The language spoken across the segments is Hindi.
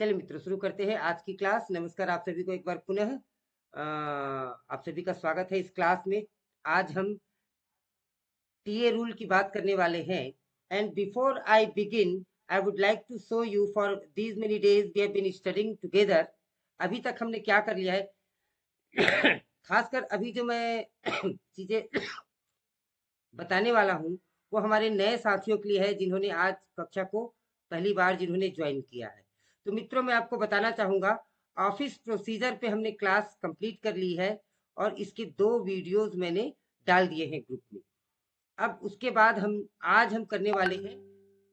चलिए मित्रों, शुरू करते हैं आज की क्लास। नमस्कार आप सभी को एक बार पुनः आप सभी का स्वागत है इस क्लास में। आज हम टीए रूल की बात करने वाले हैं। And before I begin, I would like to show you for these many days we have been studying together. अभी तक हमने क्या कर लिया है खासकर अभी जो मैं चीजें बताने वाला हूँ वो हमारे नए साथियों के लिए है, जिन्होंने आज कक्षा को पहली बार जिन्होंने ज्वाइन किया है। तो मित्रों, मैं आपको बताना चाहूंगा, ऑफिस प्रोसीजर पे हमने क्लास कंप्लीट कर ली है और इसके 2 वीडियोस मैंने डाल दिए हैं ग्रुप में। अब उसके बाद हम करने वाले हैं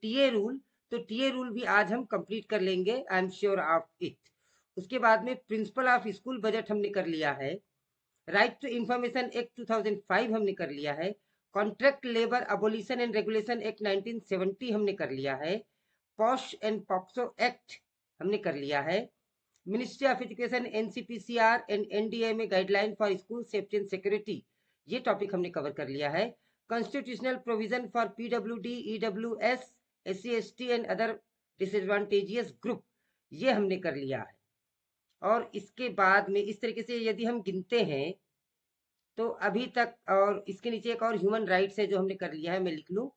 टीए रूल। तो टीए रूल भी आज हम कंप्लीट कर लेंगे, I am sure of it. उसके बाद में प्रिंसिपल ऑफ स्कूल बजट हमने कर लिया है। राइट टू इंफॉर्मेशन एक्ट 2005 हमने कर लिया है। Contract labour abolition and regulation act 1970 हमने कर लिया है। पॉश एंड पॉक्सो एक्ट हमने कर लिया है। Ministry of education NCPCR and NDMA guideline for school safety and security, ये टॉपिक हमने कवर कर लिया है। Constitutional provision for PWD, EWS, SC ST and other disadvantageous group, ये हमने कर लिया है। और इसके बाद में इस तरीके से यदि हम गिनते हैं तो अभी तक, और इसके नीचे एक और ह्यूमन राइट्स है जो हमने कर लिया है, मैं लिख लूँ,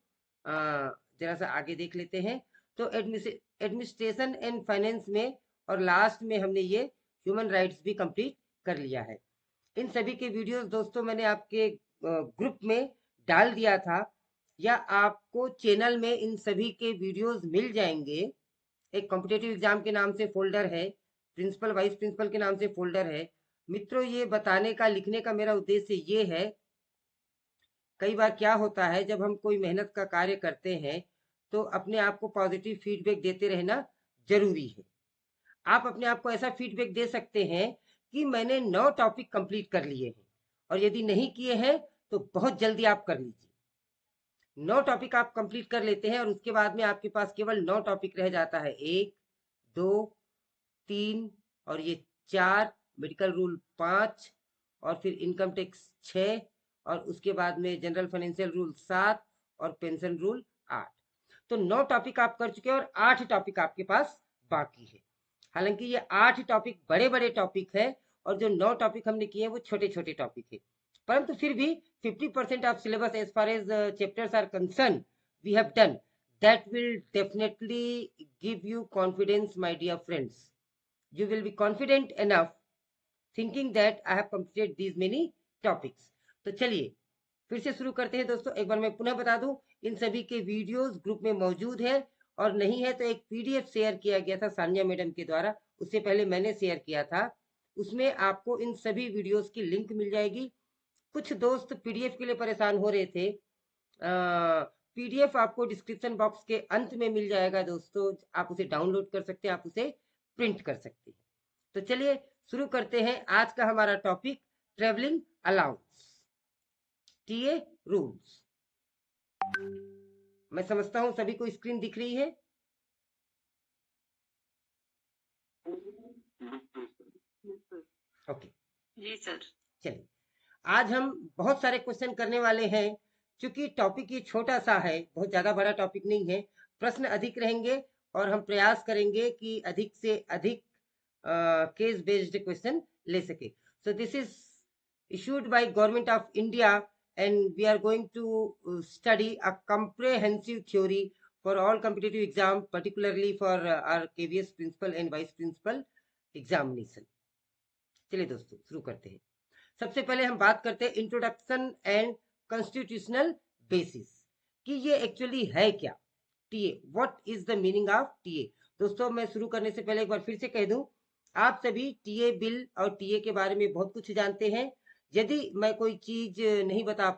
जरा सा आगे देख लेते हैं। तो एडमिनिस्ट्रेशन एंड फाइनेंस में और लास्ट में हमने ये ह्यूमन राइट्स भी कंप्लीट कर लिया है। इन सभी के वीडियोस दोस्तों मैंने आपके ग्रुप में डाल दिया था, या आपको चैनल में इन सभी के वीडियोस मिल जाएंगे। एक कॉम्पिटेटिव एग्जाम के नाम से फोल्डर है, प्रिंसिपल वाइस प्रिंसिपल के नाम से फोल्डर है। मित्रों, ये बताने का, लिखने का मेरा उद्देश्य ये है, कई बार क्या होता है जब हम कोई मेहनत का कार्य करते हैं तो अपने आप को पॉजिटिव फीडबैक देते रहना जरूरी है। आप अपने आप को ऐसा फीडबैक दे सकते हैं कि मैंने 9 टॉपिक कंप्लीट कर लिए हैं, और यदि नहीं किए हैं तो बहुत जल्दी आप कर लीजिए। 9 टॉपिक आप कंप्लीट कर लेते हैं और उसके बाद में आपके पास केवल 9 टॉपिक रह जाता है। 1, 2, 3 और ये 4, मेडिकल रूल 5, और फिर इनकम टैक्स 6, और उसके बाद में जनरल फाइनेंशियल रूल 7 और पेंशन रूल 8। तो 9 टॉपिक आप कर चुके हैं और 8 टॉपिक आपके पास बाकी है। हालांकि ये 8 टॉपिक बड़े बड़े टॉपिक है और जो 9 टॉपिक हमने किए हैं वो छोटे छोटे टॉपिक है, परंतु फिर भी 50% of syllabus as far as chapters are concern we have done. That will definitely give you confidence my dear friends. you will be confident enough thinking that I have completed these many topics। तो चलिए फिर से शुरू करते हैं दोस्तों। एक बार मैं पुनः बता दूं, इन सभी के वीडियोस ग्रुप में मौजूद है, और नहीं है तो एक पीडीएफ शेयर किया गया था सान्या मैडम के द्वारा, उससे पहले मैंने शेयर किया था। उसमें आपको इन सभी वीडियोस की लिंक मिल जाएगी। कुछ दोस्त पीडीएफ के लिए परेशान हो रहे थे, पीडीएफ आपको डिस्क्रिप्शन बॉक्स के अंत में मिल जाएगा दोस्तों। आप उसे डाउनलोड कर सकते हैं, आप उसे प्रिंट कर सकते हैं। तो चलिए शुरू करते हैं आज का हमारा topic, travelling allowance, TA rules. मैं समझता हूं सभी को स्क्रीन दिख रही है। ओके जी सर। चलिए, आज हम बहुत सारे क्वेश्चन करने वाले हैं। क्योंकि टॉपिक ये छोटा सा है, बहुत ज्यादा बड़ा टॉपिक नहीं है, प्रश्न अधिक रहेंगे और हम प्रयास करेंगे कि अधिक से अधिक केस बेस्ड क्वेश्चन ले सके। So this is issued by Government of India, and we are going to study a comprehensive theory for all competitive exam, particularly for our KVS principal and vice principal examination। चलिए दोस्तों शुरू करते हैं। सबसे पहले हम बात करते हैं इंट्रोडक्शन एंड कॉन्स्टिट्यूशनल बेसिस, कि ये एक्चुअली है क्या TA, what is the meaning of TA. दोस्तों, मैं शुरू करने से पहले एक बार फिर से कह दूं, आप सभी टीए बिल और टीए के बारे में बहुत कुछ जानते हैं। यदि मैं कोई चीज नहीं बता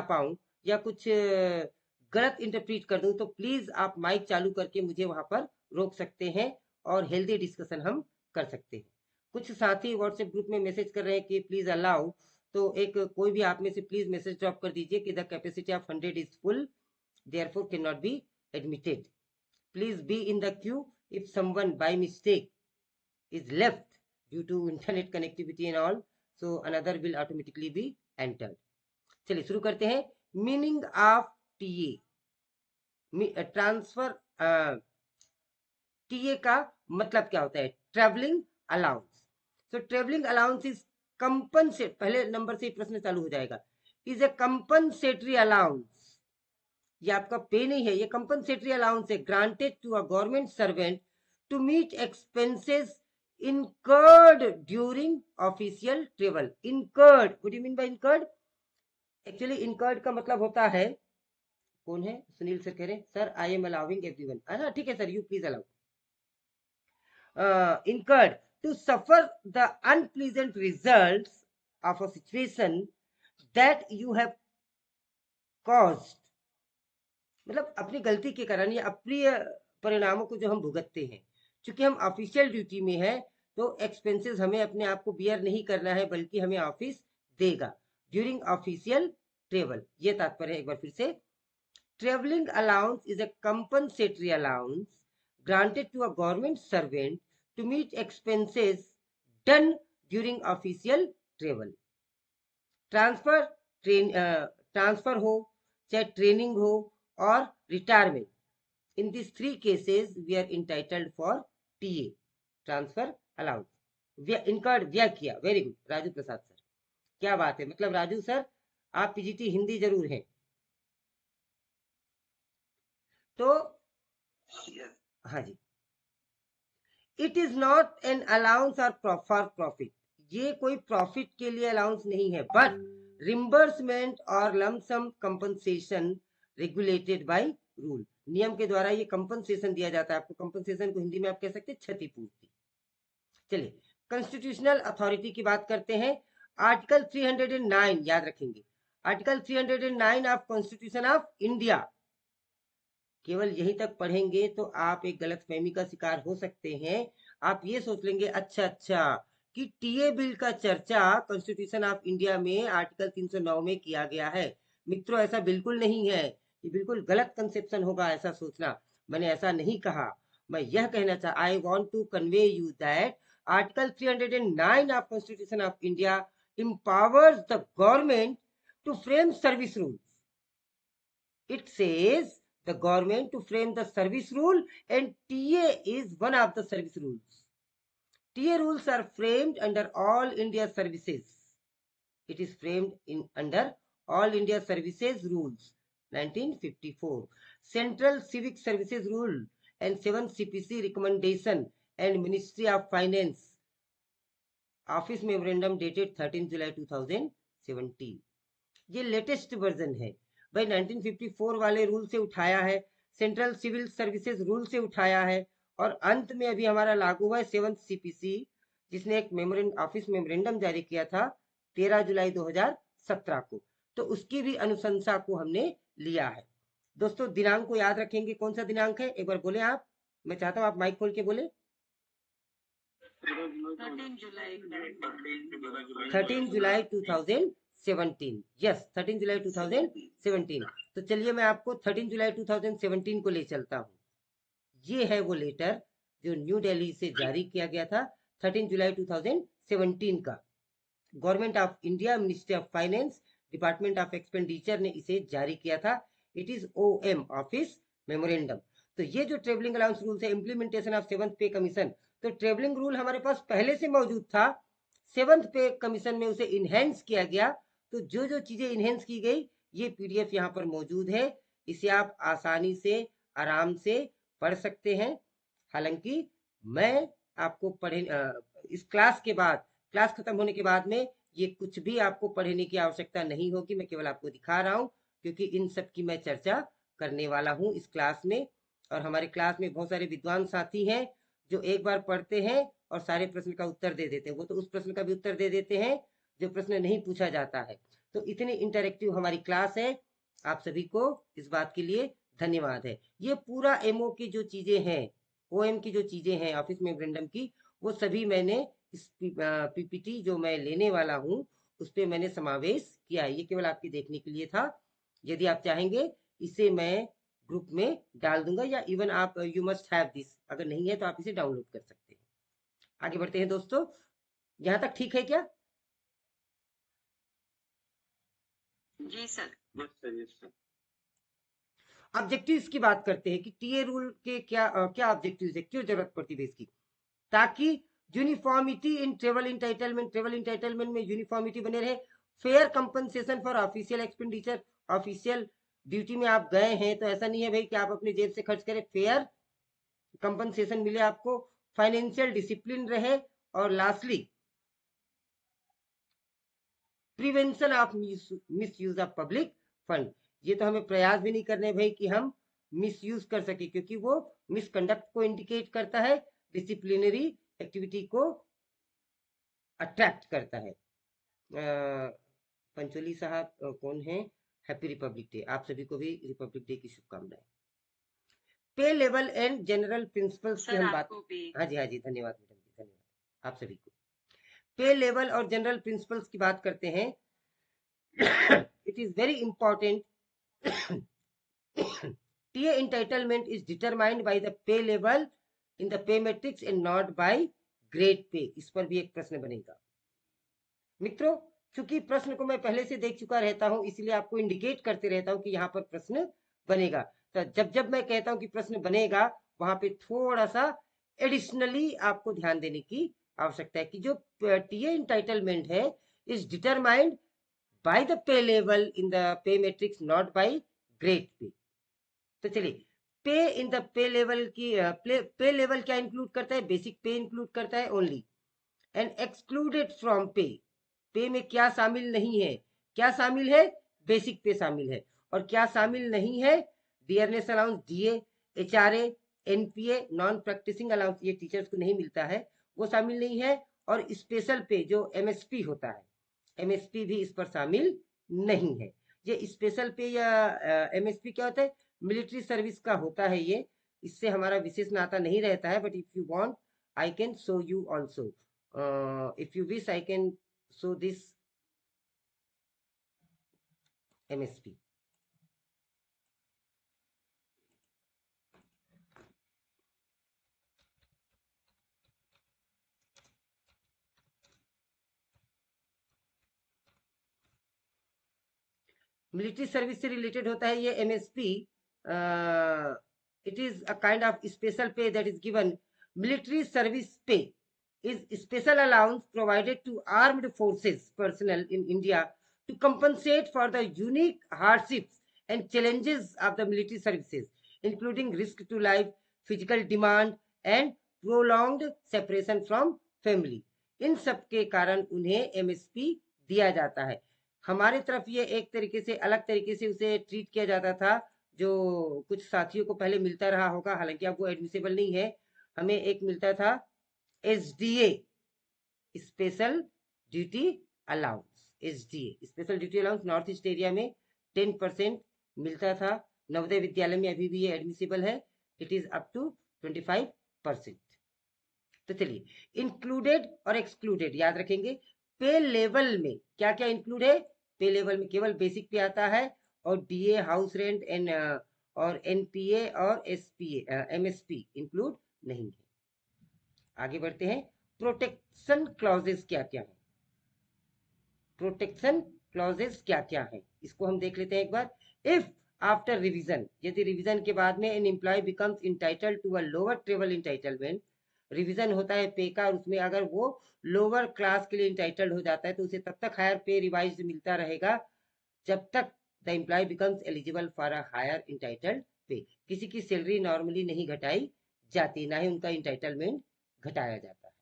पाऊं या कुछ गलत इंटरप्रीट कर दूं तो प्लीज आप माइक चालू करके मुझे वहां पर रोक सकते हैं और हेल्दी डिस्कशन हम कर सकते हैं। कुछ साथी व्हाट्सएप ग्रुप में मैसेज कर रहे हैं कि प्लीज अलाउ, तो एक कोई भी आप में से प्लीज मैसेज ड्रॉप कर दीजिए कि the capacity of 100 is full, therefore can not be admitted. Please be in the Q if someone by mistake is left due to internet connectivity and all, so another will automatically be entered। चलिए शुरू करते हैं। Meaning of TA, transfer TA का मतलब क्या होता है? Travelling allowance. So travelling allowance is compensate, पहले नंबर से प्रश्न चालू हो जाएगा, इज ए कंपनसेटरी अलाउंस। ये आपका पे नहीं है, ये कंपनसेटरी अलाउंस है granted to a government servant to meet expenses incurred during official travel. Incurred, what do you mean by incurred? Actually incurred का मतलब होता है, कौन है? सुनील सर कह रहे हैं sir I am allowing everyone. हाँ ठीक है sir, you please allow. incurred to suffer the unpleasant results of a situation that you have caused, मतलब अपनी गलती के कारण या अप्रिय परिणामों को जो हम भुगतते हैं। क्योंकि हम ऑफिशियल ड्यूटी में है तो एक्सपेंसेस हमें अपने आप को बियर नहीं करना है, बल्कि हमें ऑफिस देगा ड्यूरिंग ऑफिशियल ट्रेवल। ये तात्पर्य है एक बार फिर से। Travelling allowance is a compensatory allowance granted to a government servant to meet expenses done during official travel. Transfer हो, चाहे ट्रेनिंग हो और retirement, in this three cases we are entitled for TA, transfer allowance. Incurred, व्यय किया। Very good Raju Prasad sir, क्या बात है। मतलब राजू सर आप पीजीटी हिंदी जरूर हैं। तो हाँ जी, it is not an allowance और फॉर प्रॉफिट, ये कोई प्रॉफिट के लिए अलाउंस नहीं है, बट रिम्बर्समेंट और lump sum compensation regulated by rule, नियम के द्वारा ये कंपनसेशन दिया जाता है आपको। कंपनसेशन को हिंदी में आप कह सकते हैं क्षतिपूर्ति। चलिए कॉन्स्टिट्यूशनल अथॉरिटी की बात करते हैं। आर्टिकल 309 याद रखेंगे, article 309 of constitution of India. केवल यहीं तक पढ़ेंगे तो आप एक गलतफहमी का शिकार हो सकते हैं। आप ये सोच लेंगे अच्छा कि टीए बिल का चर्चा कॉन्स्टिट्यूशन ऑफ इंडिया में आर्टिकल 309 में किया गया है। मित्रों ऐसा बिल्कुल नहीं है, ये बिल्कुल गलत कंसेप्शन होगा ऐसा सोचना। मैंने ऐसा नहीं कहा, मैं यह कहना चाह, I want to convey you that article 309 of constitution of India empowers the government to frame service rules. It says the government to frame the service rule, and TA is one of the service rules. TA rules are framed under All India Services. It is framed under All India Services Rules 1954, Central Civic Services Rule and 7 CPC recommendation and Ministry of Finance office memorandum dated 13 जुलाई 2017। ये लेटेस्ट वर्जन है भाई, 1954 वाले रूल से उठाया है, सेंट्रल सिविल सर्विसेज रूल से उठाया है, और अंत में अभी हमारा लागू हुआ है 7th CPC, जिसने एक ऑफिस मेमोरेंडम जारी किया था 13 जुलाई 2017 को। तो उसकी भी अनुशंसा को हमने लिया है। दोस्तों दिनांक को याद रखेंगे, कौन सा दिनांक है एक बार बोले आप, मैं चाहता हूँ आप माइक खोल के बोले। 13 जुलाई 2017, यस 13 जुलाई 2017। तो चलिए मैं आपको 13 जुलाई 2017 को ले चलता हूँ। ये है वो लेटर जो न्यू दिल्ली से जारी किया गया था 13 जुलाई 2017 का। Government of India, ministry of finance, department of expenditure ने इसे जारी किया था। It is OM, office memorandum. तो ये जो ट्रेवलिंग अलाउंस रूल है, इंप्लीमेंटेशन ऑफ 7th पे कमीशन, तो ट्रेवलिंग रूल हमारे पास पहले से मौजूद था, 7th पे कमीशन में उसे इनहेंस किया गया। तो जो जो चीजें इनहेंस की गई ये PDF यहाँ पर मौजूद है, इसे आप आसानी से आराम से पढ़ सकते हैं। हालांकि मैं आपको इस क्लास के बाद, क्लास खत्म होने के बाद में ये कुछ भी आपको पढ़ने की आवश्यकता नहीं होगी, मैं केवल आपको दिखा रहा हूँ, क्योंकि इन सब की मैं चर्चा करने वाला हूँ इस क्लास में। और हमारे क्लास में बहुत सारे विद्वान साथी हैं जो एक बार पढ़ते हैं और सारे प्रश्न का उत्तर दे देते हैं। वो तो उस प्रश्न का भी उत्तर दे देते हैं जो प्रश्न नहीं पूछा जाता है। तो इतनी इंटरेक्टिव हमारी क्लास है, आप सभी को इस बात के लिए धन्यवाद है। ये पूरा MO की जो चीजें हैं, OM की जो चीजें हैं ऑफिस मेमोरेंडम की, वो सभी मैंने इस PPT जो मैं लेने वाला हूँ उस पर मैंने समावेश किया है। ये केवल आपके देखने के लिए था। यदि आप चाहेंगे इसे मैं ग्रुप में डाल दूंगा, या इवन आप यू मस्ट हैव दिस, अगर नहीं है तो आप इसे डाउनलोड कर सकते हैं। आगे बढ़ते हैं दोस्तों, यहाँ तक ठीक है क्या? जी सर। ऑब्जेक्टिव्स की बात करते हैं कि टीए रूल के क्या ऑब्जेक्टिव्स है, क्यों जरूरत पड़ती है इसकी, ताकि यूनिफॉर्मिटी इन ट्रेवल इंटाइटलमेंट में यूनिफॉर्मिटी बने रहे, fair compensation for official expenditure, official duty में आप गए हैं तो ऐसा नहीं है भाई कि आप अपनी जेब से खर्च करें, फेयर कंपनसेशन मिले आपको, फाइनेंशियल डिसिप्लिन रहे, और lastly prevention of miss use of public fund. ये तो हमें प्रयास भी नहीं करने भाई कि हम मिस यूज कर सके, क्योंकि वो मिसकंडक्ट को इंडिकेट करता है, डिसिप्लिनरी एक्टिविटी को अट्रैक्ट करता है। पंचोली साहब कौन है, हैप्पी रिपब्लिक डे, आप सभी को भी रिपब्लिक डे की शुभकामनाएं। पे लेवल एंड जनरल प्रिंसिपल्स की हम बात, हाँ जी धन्यवाद मैडम जी, धन्यवाद आप सभी को। पे लेवल और जनरल प्रिंसिपल्स की बात करते हैं। It is very important, TA entitlement is determined by the pay level in the pay matrix and not by grade pay। इस पर भी एक प्रश्न बनेगा मित्रों। चूंकि प्रश्न को मैं पहले से देख चुका रहता हूं, इसलिए आपको इंडिकेट करते रहता हूं कि यहाँ पर प्रश्न बनेगा। तो जब मैं कहता हूं कि प्रश्न बनेगा, वहां पे थोड़ा सा एडिशनली आपको ध्यान देने की आवश्यकता है कि जो टीए इंटाइटलमेंट है is determined by the pay level in the pay matrix, not by grade pay. तो चलिए, पे इन द पे लेवल की पे लेवल क्या इंक्लूड करता है, बेसिक पे इंक्लूड करता है ओनली, एंड एक्सक्लूडेड फ्रॉम पे में क्या शामिल नहीं है, क्या शामिल है, बेसिक पे शामिल है, और क्या शामिल नहीं है, dearness allowance, DA, HRA, NPA, non practising allowance, ये टीचर्स को नहीं मिलता है, वो शामिल नहीं है, और स्पेशल पे जो एमएसपी होता है, एमएसपी भी इस पर शामिल नहीं है। ये स्पेशल पे या एमएसपी क्या होता है, मिलिट्री सर्विस का होता है ये, इससे हमारा विशेष नाता नहीं रहता है, but if you want I can show you also, if you wish I can show this MSP। Military service से रिलेटेड होता है ये MSP. It is a kind of special pay that is given, military service pay is special allowance provided to armed forces personnel in India to compensate for the unique hardships and challenges of the military services, including risk to life, physical demand, and prolonged separation from family। इन सब के कारण उन्हें एमएसपी दिया जाता है। हमारी तरफ ये एक तरीके से अलग तरीके से उसे ट्रीट किया जाता था, जो कुछ साथियों को पहले मिलता रहा होगा, हालांकि अब वो एडमिसेबल नहीं है। हमें एक मिलता था SDA, special duty allowance, SDA special duty allowance, north east area में 10% मिलता था। नवोदय विद्यालय में अभी भी ये एडमिसिबल है, इट इज अप टू 25%। तो चलिए, इंक्लूडेड और एक्सक्लूडेड याद रखेंगे। पे लेवल में क्या क्या इंक्लूड है, पे लेवल में केवल बेसिक पे आता है, और डीए, हाउस रेंट, एन और एनपीए और एसपीए एमएसपी इंक्लूड नहीं है। आगे बढ़ते हैं, प्रोटेक्शन क्लॉजेस क्या क्या है, प्रोटेक्शन क्लॉजेस क्या क्या है, इसको हम देख लेते हैं एक बार। इफ आफ्टर रिवीजन, यदि रिवीजन के बाद में an employee becomes entitled to a lower travel entitlement, revision होता है पे का, और उसमें अगर वो लोअर क्लास के लिए इंटाइटल्ड हो जाता है तो उसे तब तक हायर पे रिवाइज मिलता रहेगा जब तक the employee becomes eligible for a higher entitled pay. किसी की सैलरी नॉर्मली नहीं घटाई जाती, ना ही उनका इंटाइटलमेंट घटाया जाता है।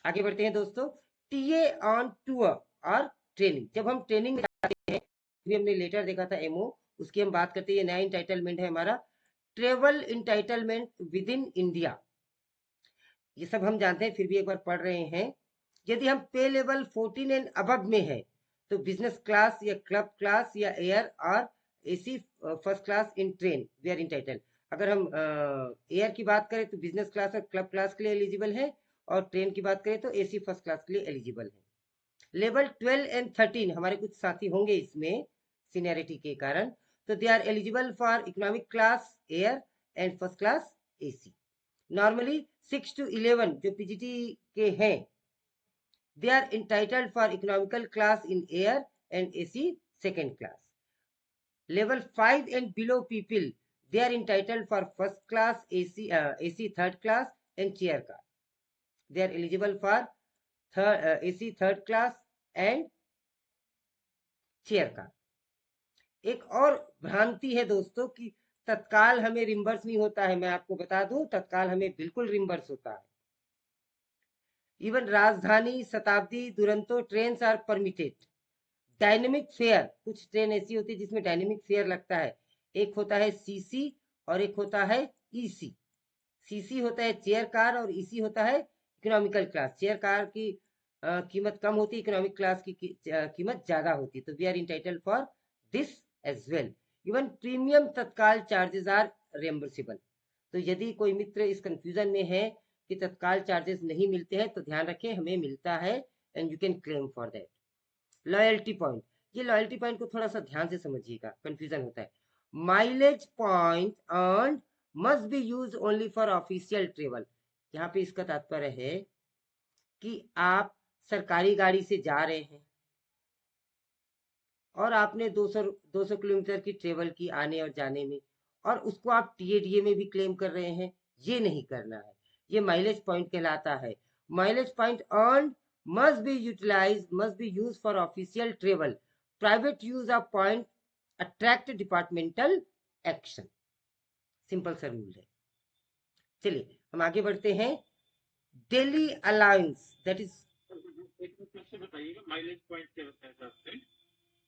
आगे बढ़ते हैं दोस्तों, टीए ऑन टूर और ट्रेनिंग। जब हम ट्रेनिंग में जाते हैं, भी हमने लेटर देखा था एमओ, उसकी हम बात करते हैं, ये नया इंटाइटलमेंट है हमारा, travel entitlement with in India. ये सब हम जानते हैं, फिर भी एक बार पढ़ रहे हैं। यदि हम पे लेवल 14 एंड अबव में है तो बिजनेस क्लास या क्लब क्लास या एयर और AC first class in train we are entitle. अगर हम एयर की बात करें तो बिजनेस क्लास और क्लब क्लास के लिए एलिजिबल है, और ट्रेन की बात करें तो एसी फर्स्ट क्लास के लिए एलिजिबल है। लेवल 12 एंड 13 हमारे कुछ साथी होंगे इसमें सीनियरिटी के कारण, तो they are eligible for economic class air and first class AC. Normally 6 to 11 जो पीजीटी के हैं, they are entitled for economical class in air and AC second class. Level 5 and below people, they are entitled for first class AC third class and chair car. They are eligible for AC third class and chair car. एक और भ्रांति है दोस्तों कि तत्काल हमें रिम्बर्स नहीं होता है। मैं आपको बता दूं, तत्काल हमें बिल्कुल रिम्बर्स होता है। Even Rajdhani, Shatabdi, Duronto train are permitted. Dynamic fare, कुछ ट्रेन ऐसी होती है जिसमें डायनेमिक फेयर लगता है। एक होता है सीसी और एक होता है ईसी। सीसी होता है चेयर कार और ईसी होता है इकोनॉमिकल क्लास। चेयर कार की कीमत कम होती है, इकोनॉमिक क्लास की कीमत ज्यादा होती है। तो we are entitled for this as well. Even premium Tatkal charges are reimbursable. तो यदि कोई मित्र इस कंफ्यूजन में है कि तत्काल चार्जेस नहीं मिलते हैं, तो ध्यान रखें, हमें मिलता है and you can claim for that. Loyalty point, ये लॉयल्टी पॉइंट को थोड़ा सा ध्यान से समझिएगा, कंफ्यूजन होता है। Mileage point earn must be use only for official travel. यहाँ पे इसका तात्पर्य है कि आप सरकारी गाड़ी से जा रहे हैं और आपने 200 किलोमीटर की ट्रेवल की आने और जाने में, और उसको आप टीएडीए में भी क्लेम कर रहे हैं। ये नहीं करना है, ये माइलेज पॉइंट कहलाता है। Mileage point earn must be utilized, must be used for official travel. Private use of point attract departmental action. Simple सा रूल है। चलिए हम आगे बढ़ते हैं। डेली अलाउंस, दैट इज, बताइएगा माइलेज पॉइंट क्या होता है सर?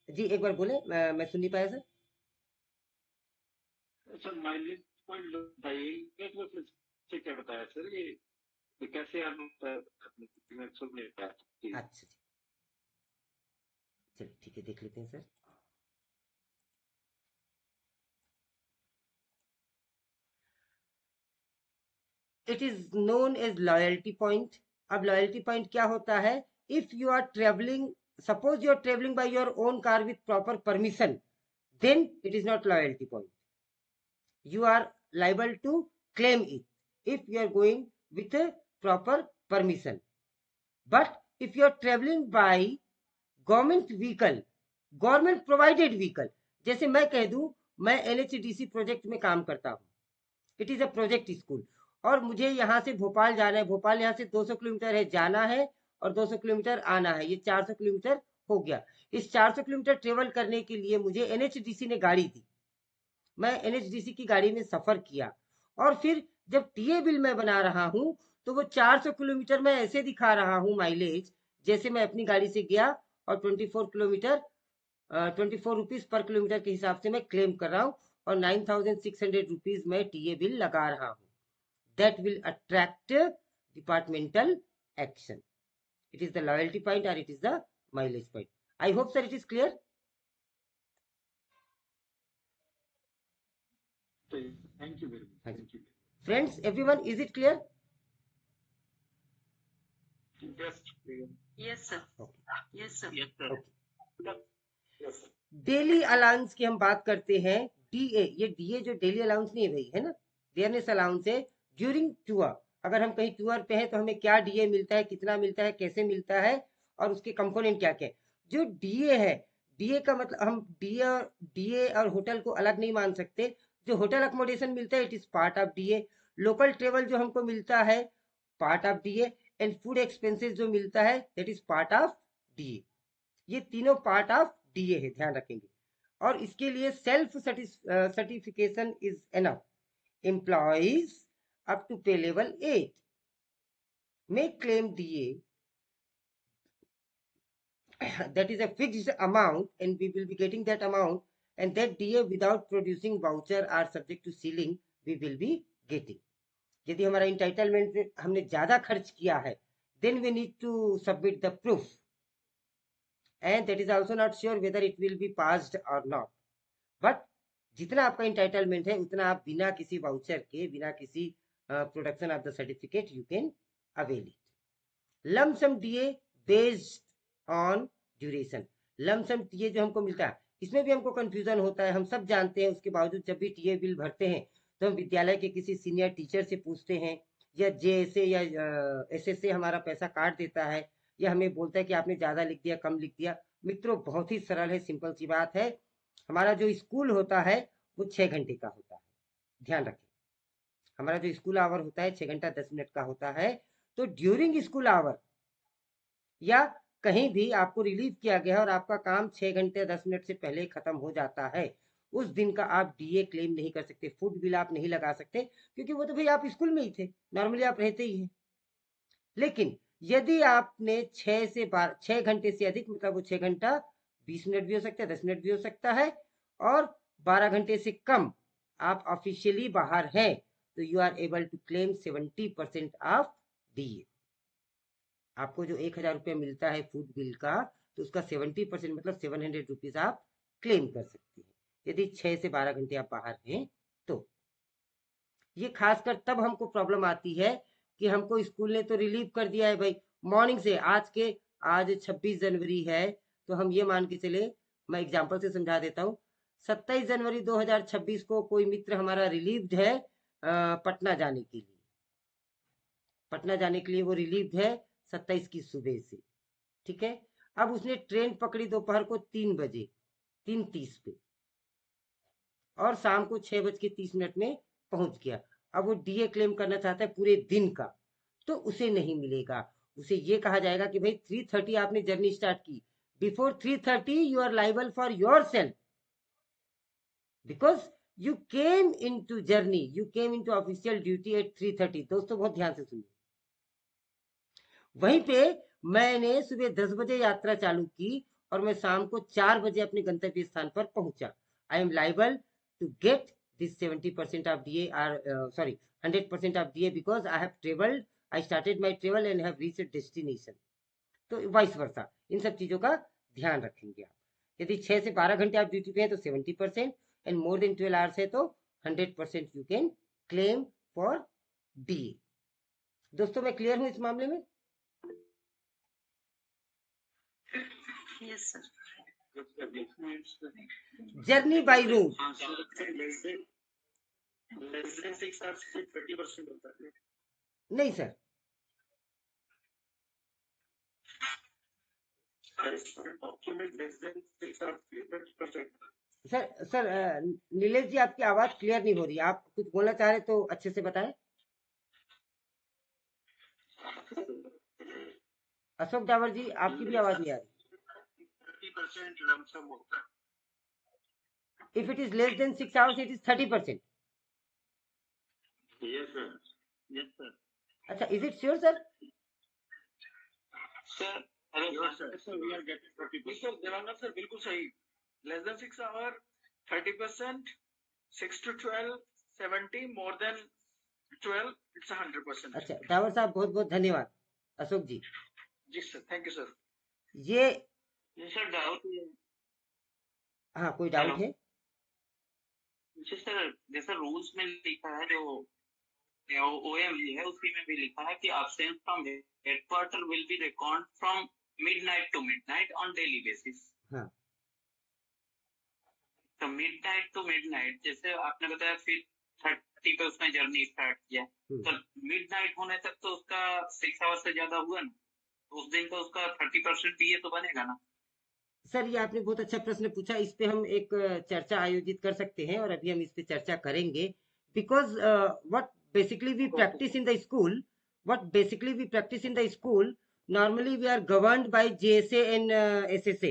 जी एक बार बोले, मैं सुन नहीं पाया सर। सर माइलेज पॉइंट बताइए, क्या बताया सर? ये कैसे हम सुन नहीं पाया। अच्छा चलिए ठीक है, देख लेते हैं sir. It is known as loyalty point. अब लॉयल्टी पॉइंट क्या होता है? If you are travelling, suppose you are traveling by your own car with proper permission, then it is not loyalty point. You are liable to claim it if you are going with a proper permission. But if you are traveling by government vehicle, government provided vehicle, जैसे मैं कह दूं मैं एनएचडीसी प्रोजेक्ट में काम करता हूं, it is a project school, और मुझे यहाँ से भोपाल जाना है। भोपाल यहाँ से 200 किलोमीटर है जाना है और 200 किलोमीटर आना है, ये 400 किलोमीटर हो गया। इस 400 किलोमीटर ट्रेवल करने के लिए मुझे एनएचडीसी ने गाड़ी दी, मैं एनएचडीसी की गाड़ी में सफर किया, और फिर जब टीए बिल मैं बना रहा हूं तो वो 400 किलोमीटर मैं ऐसे दिखा रहा हूं माइलेज, जैसे मैं अपनी गाड़ी से गया और 24 किलोमीटर 24 रुपीज पर किलोमीटर के हिसाब से मैं क्लेम कर रहा हूं, और 9600 रुपीज मैं टीए बिल लगा रहा हूं। That will attract departmental action. It is the loyalty point or it is the mileage point. I hope sir it is clear. Thank you very much. Thank you. Friends, everyone, is it clear? Yes. Yes sir. Okay. Yes sir. Yes sir. Okay. Yes sir. Daily allowance की हम बात करते हैं। डीए, ये डीए जो डेली अलाउंस नहीं है भाई, है ना, डेयरनेस अलाउंस है ड्यूरिंग टूर। अगर हम कहीं टूर पे हैं तो हमें क्या डीए मिलता है, कितना मिलता है, कैसे मिलता है, और उसके कंपोनेंट क्या क्या है। जो डीए है, डीए का मतलब हम डीए और होटल को अलग नहीं मान सकते। जो होटल अकोमोडेशन मिलता है it is part of DA. Local travel जो हमको मिलता है part of DA, and food expenses जो मिलता है that is part of DA. ये तीनों पार्ट ऑफ डीए है, ध्यान रखेंगे। और इसके लिए self certification is enough. Employees up to pay level 8 may claim DA that is a fixed amount, and we will be getting that amount, and that DA without producing voucher are subject to ceiling we will be getting. यदि हमारा इंटाइटलमेंट हमने ज्यादा खर्च किया है, then we need to submit the proof, and that is also not sure whether it will be passed or not. But जितना आपका इंटाइटलमेंट है उतना आप बिना किसी वाउचर के, बिना किसी production of the certificate you can avail it. Lump sum DA based on duration. Lump sum TA जो हमको मिलता है, इसमें भी हमको कंफ्यूजन होता है। हम सब जानते हैं, उसके बावजूद जब भी टीए बिल भरते हैं तो हम विद्यालय के किसी सीनियर टीचर से पूछते हैं, या जेएसए या एसएसए हमारा पैसा काट देता है, या हमें बोलता है कि आपने ज्यादा लिख दिया, कम लिख दिया। मित्रों बहुत ही सरल है, सिंपल सी बात है। हमारा जो स्कूल होता है वो 6 घंटे का होता है, ध्यान रखें। हमारा जो स्कूल आवर होता है 6 घंटा 10 मिनट का होता है। तो ड्यूरिंग स्कूल आवर या कहीं भी आपको रिलीव किया गया और आपका काम 6 घंटे 10 मिनट से पहले खत्म हो जाता है, उस दिन का आप डीए क्लेम नहीं कर सकते, फूड बिल आप नहीं लगा सकते, क्योंकि वो तो भाई आप स्कूल में ही थे, नॉर्मली आप रहते ही हैं। लेकिन यदि आपने 6 घंटे से अधिक, मतलब वो 6 घंटा 20 मिनट भी हो सकता है, 10 मिनट भी हो सकता है, और 12 घंटे से कम आप ऑफिशियली बाहर हैं, तो you are able to claim 70% of DA. आपको जो 1,000 रुपया मिलता है फूड बिल का, तो उसका 70% मतलब 700 रुपीज आप क्लेम कर सकते हैं, यदि 6 से 12 घंटे आप बाहर हैं तो। ये खासकर तब हमको प्रॉब्लम आती है कि हमको स्कूल ने तो रिलीव कर दिया है भाई मॉर्निंग से, आज 26 जनवरी है, तो हम ये मान के चले, मैं एग्जांपल से समझा देता हूँ, 27 जनवरी 2026 को कोई मित्र हमारा रिलीव्ड है पटना जाने के लिए। पटना जाने के लिए वो रिलीव्ड है 27 की सुबह से, ठीक है। अब उसने ट्रेन पकड़ी दोपहर को 3 बजे 3:30 पे, और शाम को 6:30 में पहुंच गया। अब वो डीए क्लेम करना चाहता है पूरे दिन का, तो उसे नहीं मिलेगा। उसे ये कहा जाएगा कि भाई 3:30 आपने जर्नी स्टार्ट की, before 3:30 you are liable for yourself, because you came into journey, you came into official duty at 3:30। दोस्तों बहुत ध्यान से सुनिए। वहीं पे मैंने सुबह 10 बजे यात्रा चालू की और मैं शाम को 4 बजे अपने गंतव्य स्थान पर पहुंचा। I am liable to get this 70% of DA, sorry 100% of DA, because I have travelled, I started my travel and have reached destination. तो वाइस वर्सा, इन सब चीजों का ध्यान रखेंगे आप। यदि 6 से 12 घंटे आप ड्यूटी पे हैं तो 70%, एंड मोर देन 12 आवर्स है तो 100% you can claim for DA. दोस्तों मैं क्लियर हूं इस मामले में? Yes, sir. Journey by road, हाँ सर, less than 6 hours से 30% होता है। नहीं sir, document less than 6 hours से 30%। सर नीलेश जी आपकी आवाज क्लियर नहीं हो रही, आप कुछ बोलना चाह रहे तो अच्छे से बताएं। अशोक डावर जी आपकी भी आवाज नहीं आ रही। 30% लमसम होता है। If it is less than 6 hours it is 30%। Yes sir, yes sir, अच्छा, is it sure sir? sir, sir, we are getting 30%. Sir, Dewangan sir बिल्कुल सही। Less than 6 hour 30%, 6 to 12 70, more than 12 it's 100%. अच्छा डावर साहब बहुत बहुत धन्यवाद। अशोक जी जी सर, थैंक यू सर। ये जी सर, डाउट हाँ कोई डाउट है? जी सर, जैसा रूल्स में लिखा है, जो ओएमजी है उसकी में भी लिखा है कि absence from headquarter will be reckoned from midnight to midnight on daily basis. हाँ तो midnight to midnight, जैसे आपने बताया फिर 30 पे उसने जर्नी स्टार्ट किया, तो midnight होने तक तो उसका 6 आवर्स से ज्यादा हुआ ना, तो उस दिन का उसका 30% डीए तो बनेगा ना। सर ये आपने बहुत अच्छा प्रश्न पूछा, इस पे हम एक चर्चा आयोजित कर सकते हैं और अभी हम इस पे चर्चा करेंगे। Because what basically we practice in the school, normally we are governed by JSA and SSA.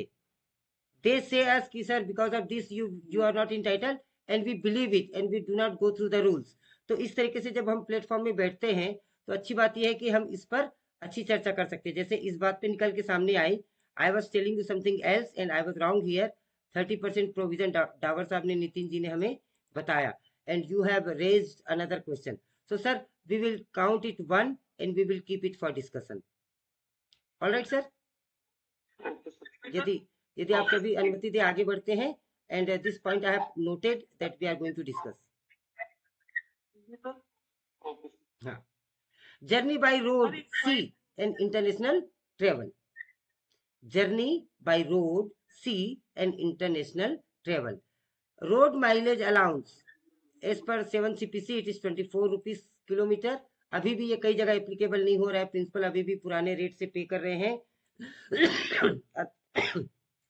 They say us ki sir because of this you are not entitled, and we believe it and we do not go through the rules. तो इस तरीके से जब हम प्लेटफॉर्म में बैठते हैं तो अच्छी बात यह है कि हम इस पर अच्छी चर्चा कर सकते हैं। जैसे इस बात पे निकल के सामने आई, I was telling you something else and I was wrong here. 30% provision Dawar साहब ने, नितिन जी ने हमें बताया, and you have raised another question. So sir, we will count it one and we will keep it for discussion. All right sir? यदि आप सभी अनुमति दे आगे बढ़ते हैं, and at this point I have noted that we are going to discuss. हाँ, journey by road, sea and international travel. Journey by road, sea and international travel. Road mileage allowance as per 7 CPC it is 24 rupees kilometre. अभी भी ये कई जगह एप्लीकेबल नहीं हो रहा है, प्रिंसिपल अभी भी पुराने रेट से पे कर रहे हैं।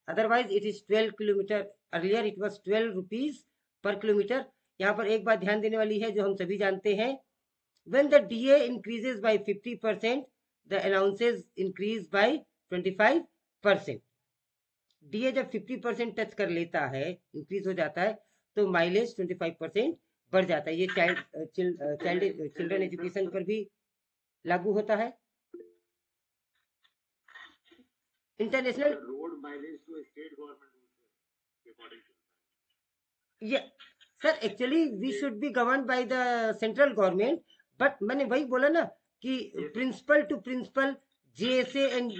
Otherwise it is 12 kilometre earlier it was 12 rupees per kilometre. यहाँ पर एक बात ध्यान देने वाली है जो हम सभी जानते हैं, when the DA increases by 50%, the allowances increase by 25%। DA जब 50% टच कर लेता है, इंक्रीज हो जाता है, तो माइलेज 25% बढ़ जाता है। ये चिल्ड्रन एजुकेशन पर भी लागू होता है। इंटरनेशनल रोड माइलेज तो स्टेट गवर्नमेंट अकॉर्डिंग ये sir actually we should be govern by the central government, but मैंने वही बोला ना कि principal to principal, JSA and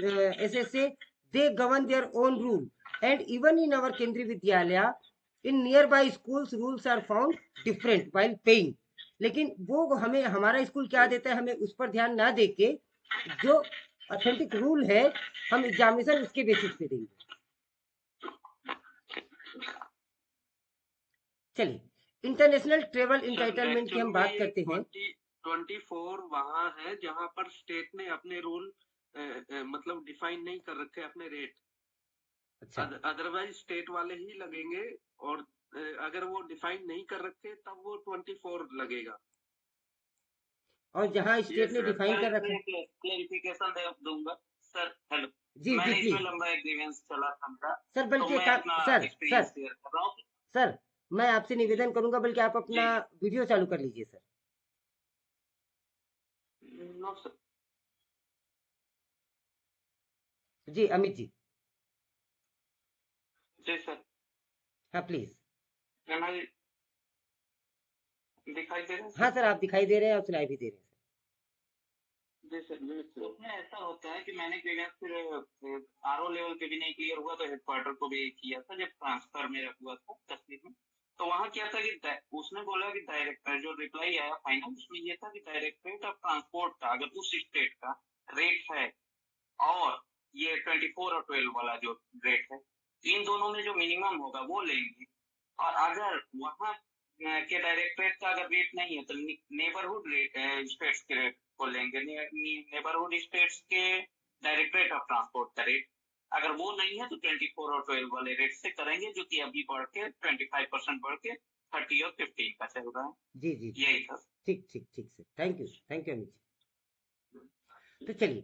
SSA, they govern their own rule, and even in our Kendriya Vidyalaya in nearby schools rules are found different while paying. लेकिन वो हमें हमारा स्कूल क्या देता है, हमें उस पर ध्यान ना देके जो ऑथेंटिक रूल है हम एग्जामिनेशन उसके बेसिस पे देंगे। चलिए, इंटरनेशनल ट्रेवल इंटाइटलमेंट की हम बात करते हैं। 24 वहाँ है जहाँ पर स्टेट ने अपने रूल मतलब डिफाइन नहीं कर रखे अपने रेट। अच्छा, अदरवाइज स्टेट वाले ही लगेंगे, और अगर वो डिफाइन नहीं कर रखे तब वो 24 लगेगा। और जहाँ स्टेट ने डिफाइन कर रखा, क्लैरिफिकेशन दूंगा सर। हेलो जी मैंने जी इसमें प्लीज लंबा एग्रीवेंस चला था सर, तो बल्कि मैं अपना सर एक्सपीरियंस शेयर कर रहा हूँ। सर मैं आपसे निवेदन करूंगा, बल्कि आप अपना वीडियो चालू कर लीजिए सर। No sir. जी अमित जी। जी सर। हाँ प्लीज। दिखाई दे रहा है? हाँ सर, आप दिखाई दे रहे हैं और सुनाई भी दे रहे हैं जी सर। उसमें ऐसा होता है कि मैंने एक्सपीरियंस फिर RO लेवल पे भी नहीं क्लियर हुआ तो हेडक्वार्टर को भी किया था जब ट्रांसफर मेरा हुआ था कश्मीर में। तो वहाँ क्या था कि उसने बोला कि डायरेक्टर जो रिप्लाई आया फाइनल उसमें ये था कि डायरेक्टरेट ऑफ ट्रांसपोर्ट का अगर उस स्टेट का रेट है और ये 24 और 12 वाला जो रेट है, इन दोनों में जो मिनिमम होगा वो लेंगे। और अगर वहाँ के डायरेक्टरेट का अगर रेट नहीं है तो नेबरहुड रेट स्टेट्स के रेट को लेंगे। नेबरहुड स्टेट्स के डायरेक्टरेट ऑफ ट्रांसपोर्ट का रेट अगर वो नहीं है तो 24 और 12 वाले रेट से करेंगे, जो कि अभी बढ़ के 25% बढ़ के 30 और 15 का चल रहा है। जी जी यही था। ठीक sir, thank you Amit ji. तो चलिए,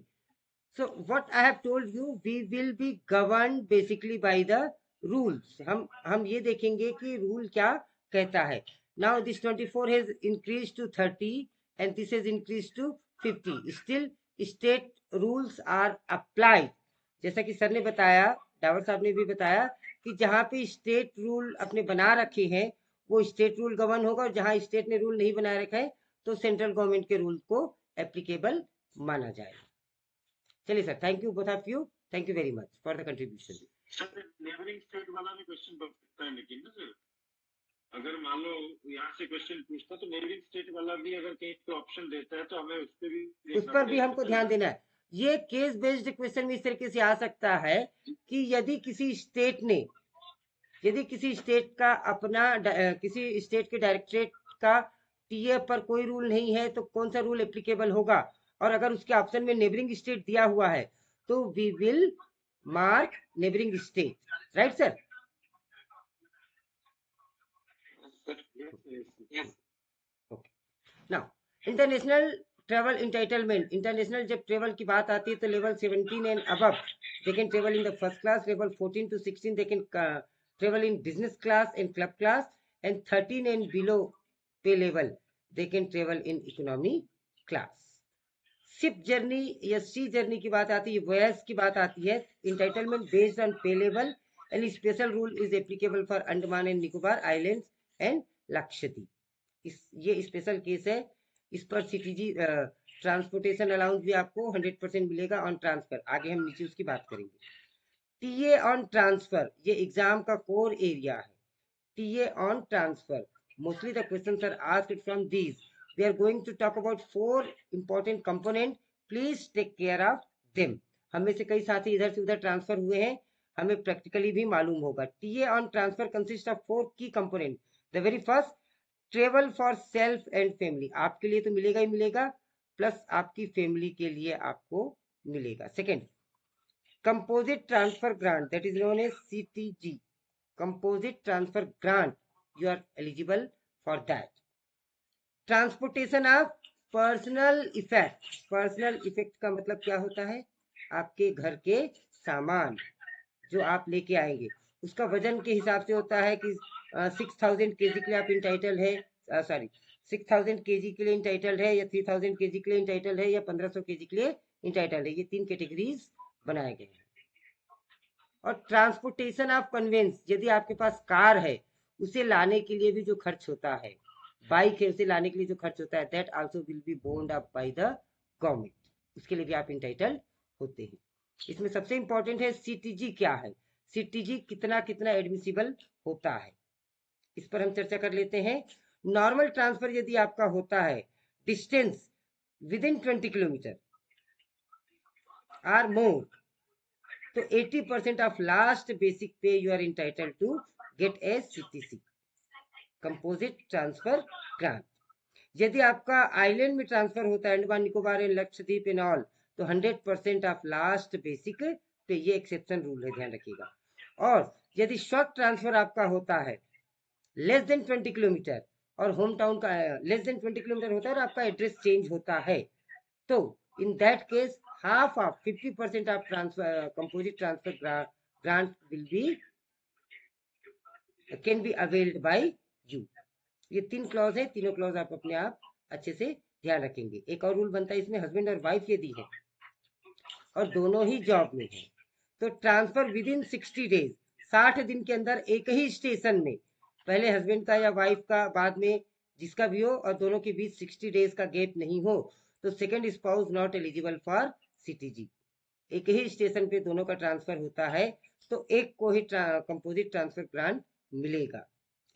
so what I have told you, we will be governed basically by the rules। हम ये देखेंगे कि रूल क्या कहता है। Now this 24 has increased to 30 and this has increased to 50, still state rules are applied। जैसा कि सर ने बताया, डावर साहब ने भी बताया कि जहाँ पे स्टेट रूल अपने बना रखे हैं वो स्टेट रूल गवर्न होगा, और जहाँ स्टेट ने रूल नहीं बना रखा है तो सेंट्रल गवर्नमेंट के रूल को एप्लीकेबल माना जाएगा। चलिए sir, thank you both of you, thank you very much for the contribution. Sir neighbouring state वाला भी क्वेश्चन कर सकता है, लेकिन ना सर अगर मान लो यहाँ से क्वेश्चन पूछता तो नेबरिंग स्टेट वाला भी अगर कहीं पे ऑप्शन देता है तो हमें उस पर भी हमको ध्यान देना है। ये केस बेस्ड क्वेश्चन में इस तरीके से आ सकता है कि यदि किसी स्टेट का अपना किसी स्टेट के डायरेक्टरेट का टीए पर कोई रूल नहीं है तो कौन सा रूल एप्लीकेबल होगा, और अगर उसके ऑप्शन में नेबरिंग स्टेट दिया हुआ है तो we will mark neighbouring state, right sir? Okay, now international travel entitlement. International जब ट्रेवल की बात आती है तो level 17 and above they can travel in the first class, level 14 to 16 they can travel in business class and club class, and 13 and below pay level they can travel in economy class। Ship journey या सी जर्नी की बात आती है, वॉयस की बात आती है। इंटाइटलमेंट बेस्ड ऑन पे level and special rule is applicable for Andaman and Nicobar islands and Lakshadweep. ये स्पेशल केस है। इस पर सीटीजी ट्रांसपोर्टेशन अलाउंस भी आपको 100% मिलेगा ऑन ट्रांसफर। आगे हम नीचे उसकी बात करेंगे। टीए ऑन ट्रांसफर, ये एग्जाम का कोर एरिया है। TA on transfer, mostly the questions are asked from these. We are going to talk about 4 important component, please take care of them. हम में से कई साथी इधर से उधर ट्रांसफर हुए हैं, हमें प्रैक्टिकली भी मालूम होगा। TA on transfer consist of 4 की component. The very first, travel for self and family, आपके लिए तो मिलेगा ही मिलेगा, प्लस आपकी फैमिली के लिए आपको मिलेगा। Second, composite transfer grant, that is known as CTG। composite transfer grant, you are eligible for that. Transportation of personal effect. Personal effect का मतलब क्या होता है? आपके घर के सामान जो आप लेके आएंगे उसका वजन के हिसाब से होता है कि 6000 केजी के लिए आप इंटाइटल है, सॉरी 6000 केजी के लिए इंटाइटल है, या 3000 केजी के लिए इंटाइटल है, या 1500 केजी के लिए इंटाइटल है। ये 3 कैटेगरीज बनाए गए हैं। और ट्रांसपोर्टेशन ऑफ कन्वेंस, यदि आपके पास कार है उसे लाने के लिए भी जो खर्च होता है, बाइक है उसे लाने के लिए जो खर्च होता है, that also will be borne up by the government, उसके लिए भी आप इंटाइटल होते हैं। इसमें सबसे इंपॉर्टेंट है सीटीजी क्या है, सीटीजी कितना कितना एडमिसिबल होता है, इस पर हम चर्चा कर लेते हैं। नॉर्मल ट्रांसफर यदि आपका होता है distance within 20 kilometre or more, तो 80% of last basic pay you are entitle to get a CTC, composite transfer grant. यदि आपका आइलैंड में ट्रांसफर होता है, Andaman Nicobar and Lakshadweep and all, तो 100% ऑफ लास्ट बेसिक पे, ये एक्सेप्शन रूल है, ध्यान रखिएगा। और यदि शॉर्ट ट्रांसफर आपका होता है लेस देन 20 किलोमीटर और होम टाउन का लेस देन 20 किलोमीटर होता है और आपका एड्रेस चेंज होता है, तो in that case half of 50% of transfer composite transfer grant will be can be availed by you। ये 3 क्लॉज है, तीनों क्लॉज आप अपने आप अच्छे से ध्यान रखेंगे। एक और रूल बनता है इसमें, हस्बैंड और वाइफ यदि है और दोनों ही जॉब में है, तो ट्रांसफर विद इन 60 डेज, 60 दिन के अंदर एक ही स्टेशन में, पहले हस्बैंड का या वाइफ का, बाद में जिसका भी हो, और दोनों के बीच 60 डेज का गैप नहीं हो, तो second spouse not eligible for CTG. एक ही स्टेशन पे दोनों का ट्रांसफर होता है तो एक को ही कंपोजिट ट्रांसफर ग्रांट मिलेगा।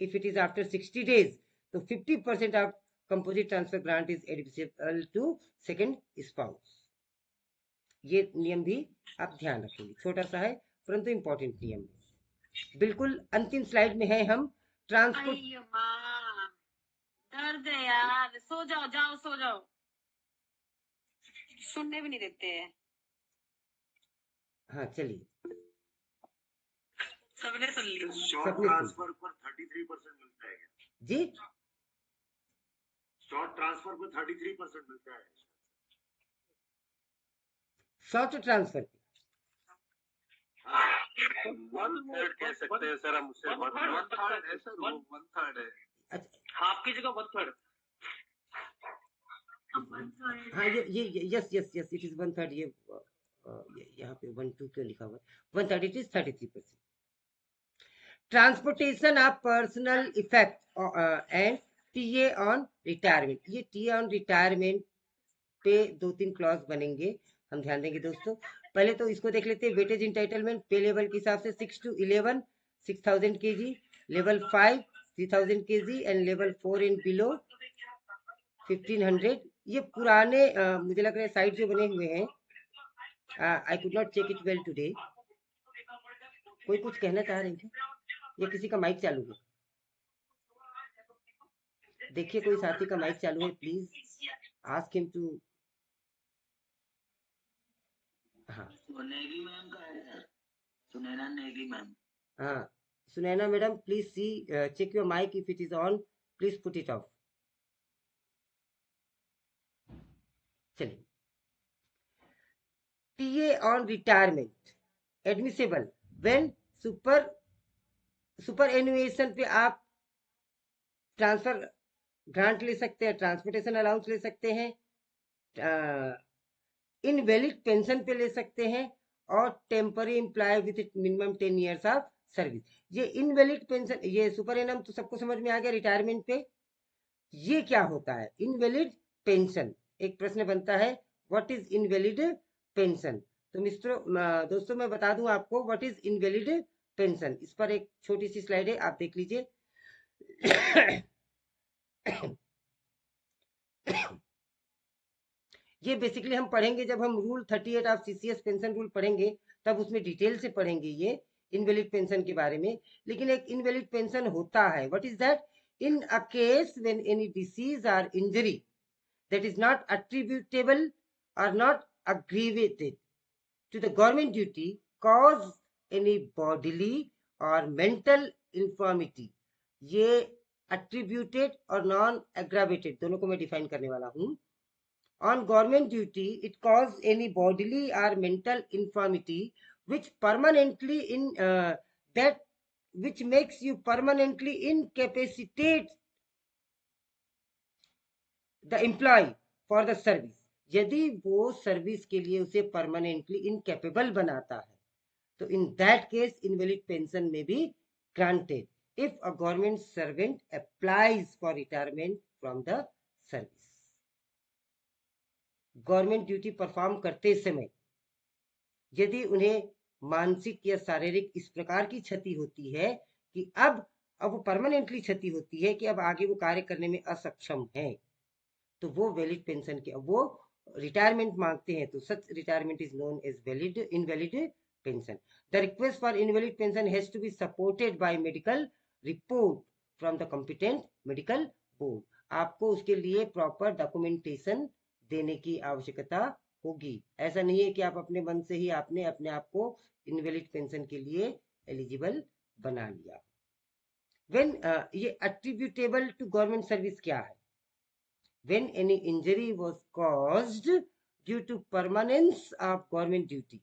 If it is after 60 days तो 50% of composite transfer grant is eligible to second spouse. ये नियम भी आप ध्यान रखेंगे, छोटा सा है परंतु इंपॉर्टेंट नियम है। बिल्कुल अंतिम स्लाइड में है हम ट्रांसपोर्ट। अय्यो माँ, दर्द है यार, सो जाओ, जाओ सो जाओ, सुनने भी नहीं देते हैं। हाँ चलिए, सबने सुन लिया। शॉर्ट सबने सुन ट्रांसफर पर 33% मिलता है क्या? जी, शॉर्ट ट्रांसफर पर 33% मिलता है। शॉर्ट ट्रांसफर वन थर्ड कह सकते हैं सर, हम उससे वन थर्ड है सर, वो वन थर्ड है। अच्छा, हाफ की जगह 1/3। हाँ ये yes yes yes, it is 1/3। ये यहाँ पे 1-2 क्यों लिखा हुआ है, 1/3, it is 33%। Transportation of personal effect and TA on retirement, ये टीए ऑन रिटायरमेंट पे 2-3 क्लॉज बनेंगे, हम ध्यान देंगे दोस्तों। पहले तो इसको देख लेते हैं, वेटेज इंटाइटलमेंट पे लेवल के हिसाब से 6 to 11 6000 KG, level 5 3000 KG and level 4 and below 1500। ये पुराने मुझे लग रहा है साइट जो बने हुए हैं, I could not check it well today. कोई कुछ कहना चाह रहे थे या किसी का माइक चालू है? देखिए कोई साथी का माइक चालू है, प्लीज आस्क हिम टू। हाँ नेगी मैम का है, सुनैना नेगी मैम। हाँ, Sunaina madam please see, check your mic, if it is on please put it off. चलिए, TA on retirement admissible when superannuation पे आप ट्रांसफर ग्रांट ले सकते हैं, ट्रांसपोर्टेशन अलाउंस ले सकते हैं, इनवैलिड पेंशन पे ले सकते हैं, और temporary employee with minimum 10 years of service. ये इनवैलिड पेंशन, ये सुपर एनम तो सबको समझ में आ गया। रिटायरमेंट पे ये क्या होता है, इनवैलिड पेंशन। एक प्रश्न बनता है, व्हाट इज इनवैलिड पेंशन? तो मित्रों दोस्तों मैं बता दूं आपको व्हाट इज इनवैलिड पेंशन। इस पर एक छोटी सी स्लाइड है, आप देख लीजिए। ये बेसिकली हम पढ़ेंगे जब हम rule 38 of CCS pension rule पढ़ेंगे, तब उसमें डिटेल से पढ़ेंगे ये इनवैलिड पेंशन के बारे में। लेकिन एक इनवैलिड पेंशन होता है, what is that? In a case when any disease और injury that is not attributable or not aggravated to the government duty cause any bodily और मेंटल इन्फॉर्मिटी, ये attributed और नॉन एग्रावेटेड दोनों को मैं डिफाइन करने वाला हूं। On government duty, it causes any bodily or mental infirmity which permanently which makes you permanently incapacitate the employee for the service। यदि वो सर्विस के लिए उसे परमानेंटली इनकेपेबल बनाता है तो in that case invalid pension में भी granted if a government servant applies for retirement from the service। Government duty perform करते समय यदि उन्हें मानसिक या शारीरिक इस प्रकार की क्षति होती है कि अब वो परमानेंटली क्षति होती है कि अब आगे वो कार्य करने में असक्षम है, तो वो वैलिड पेंशन के वो रिटायरमेंट मांगते हैं, तो such retirement is known as valid invalid pension. The request for invalid pension has to be supported by medical report from the competent medical board. आपको उसके लिए प्रॉपर डॉक्यूमेंटेशन देने की आवश्यकता होगी। ऐसा नहीं है कि आप अपने मन से ही आपने अपने आप को इनवैलिड पेंशन के लिए एलिजिबल बना लिया। व्हेन ये अट्रिब्यूटेबल टू गवर्नमेंट सर्विस क्या है? When any injury was caused due to permanence of government duty,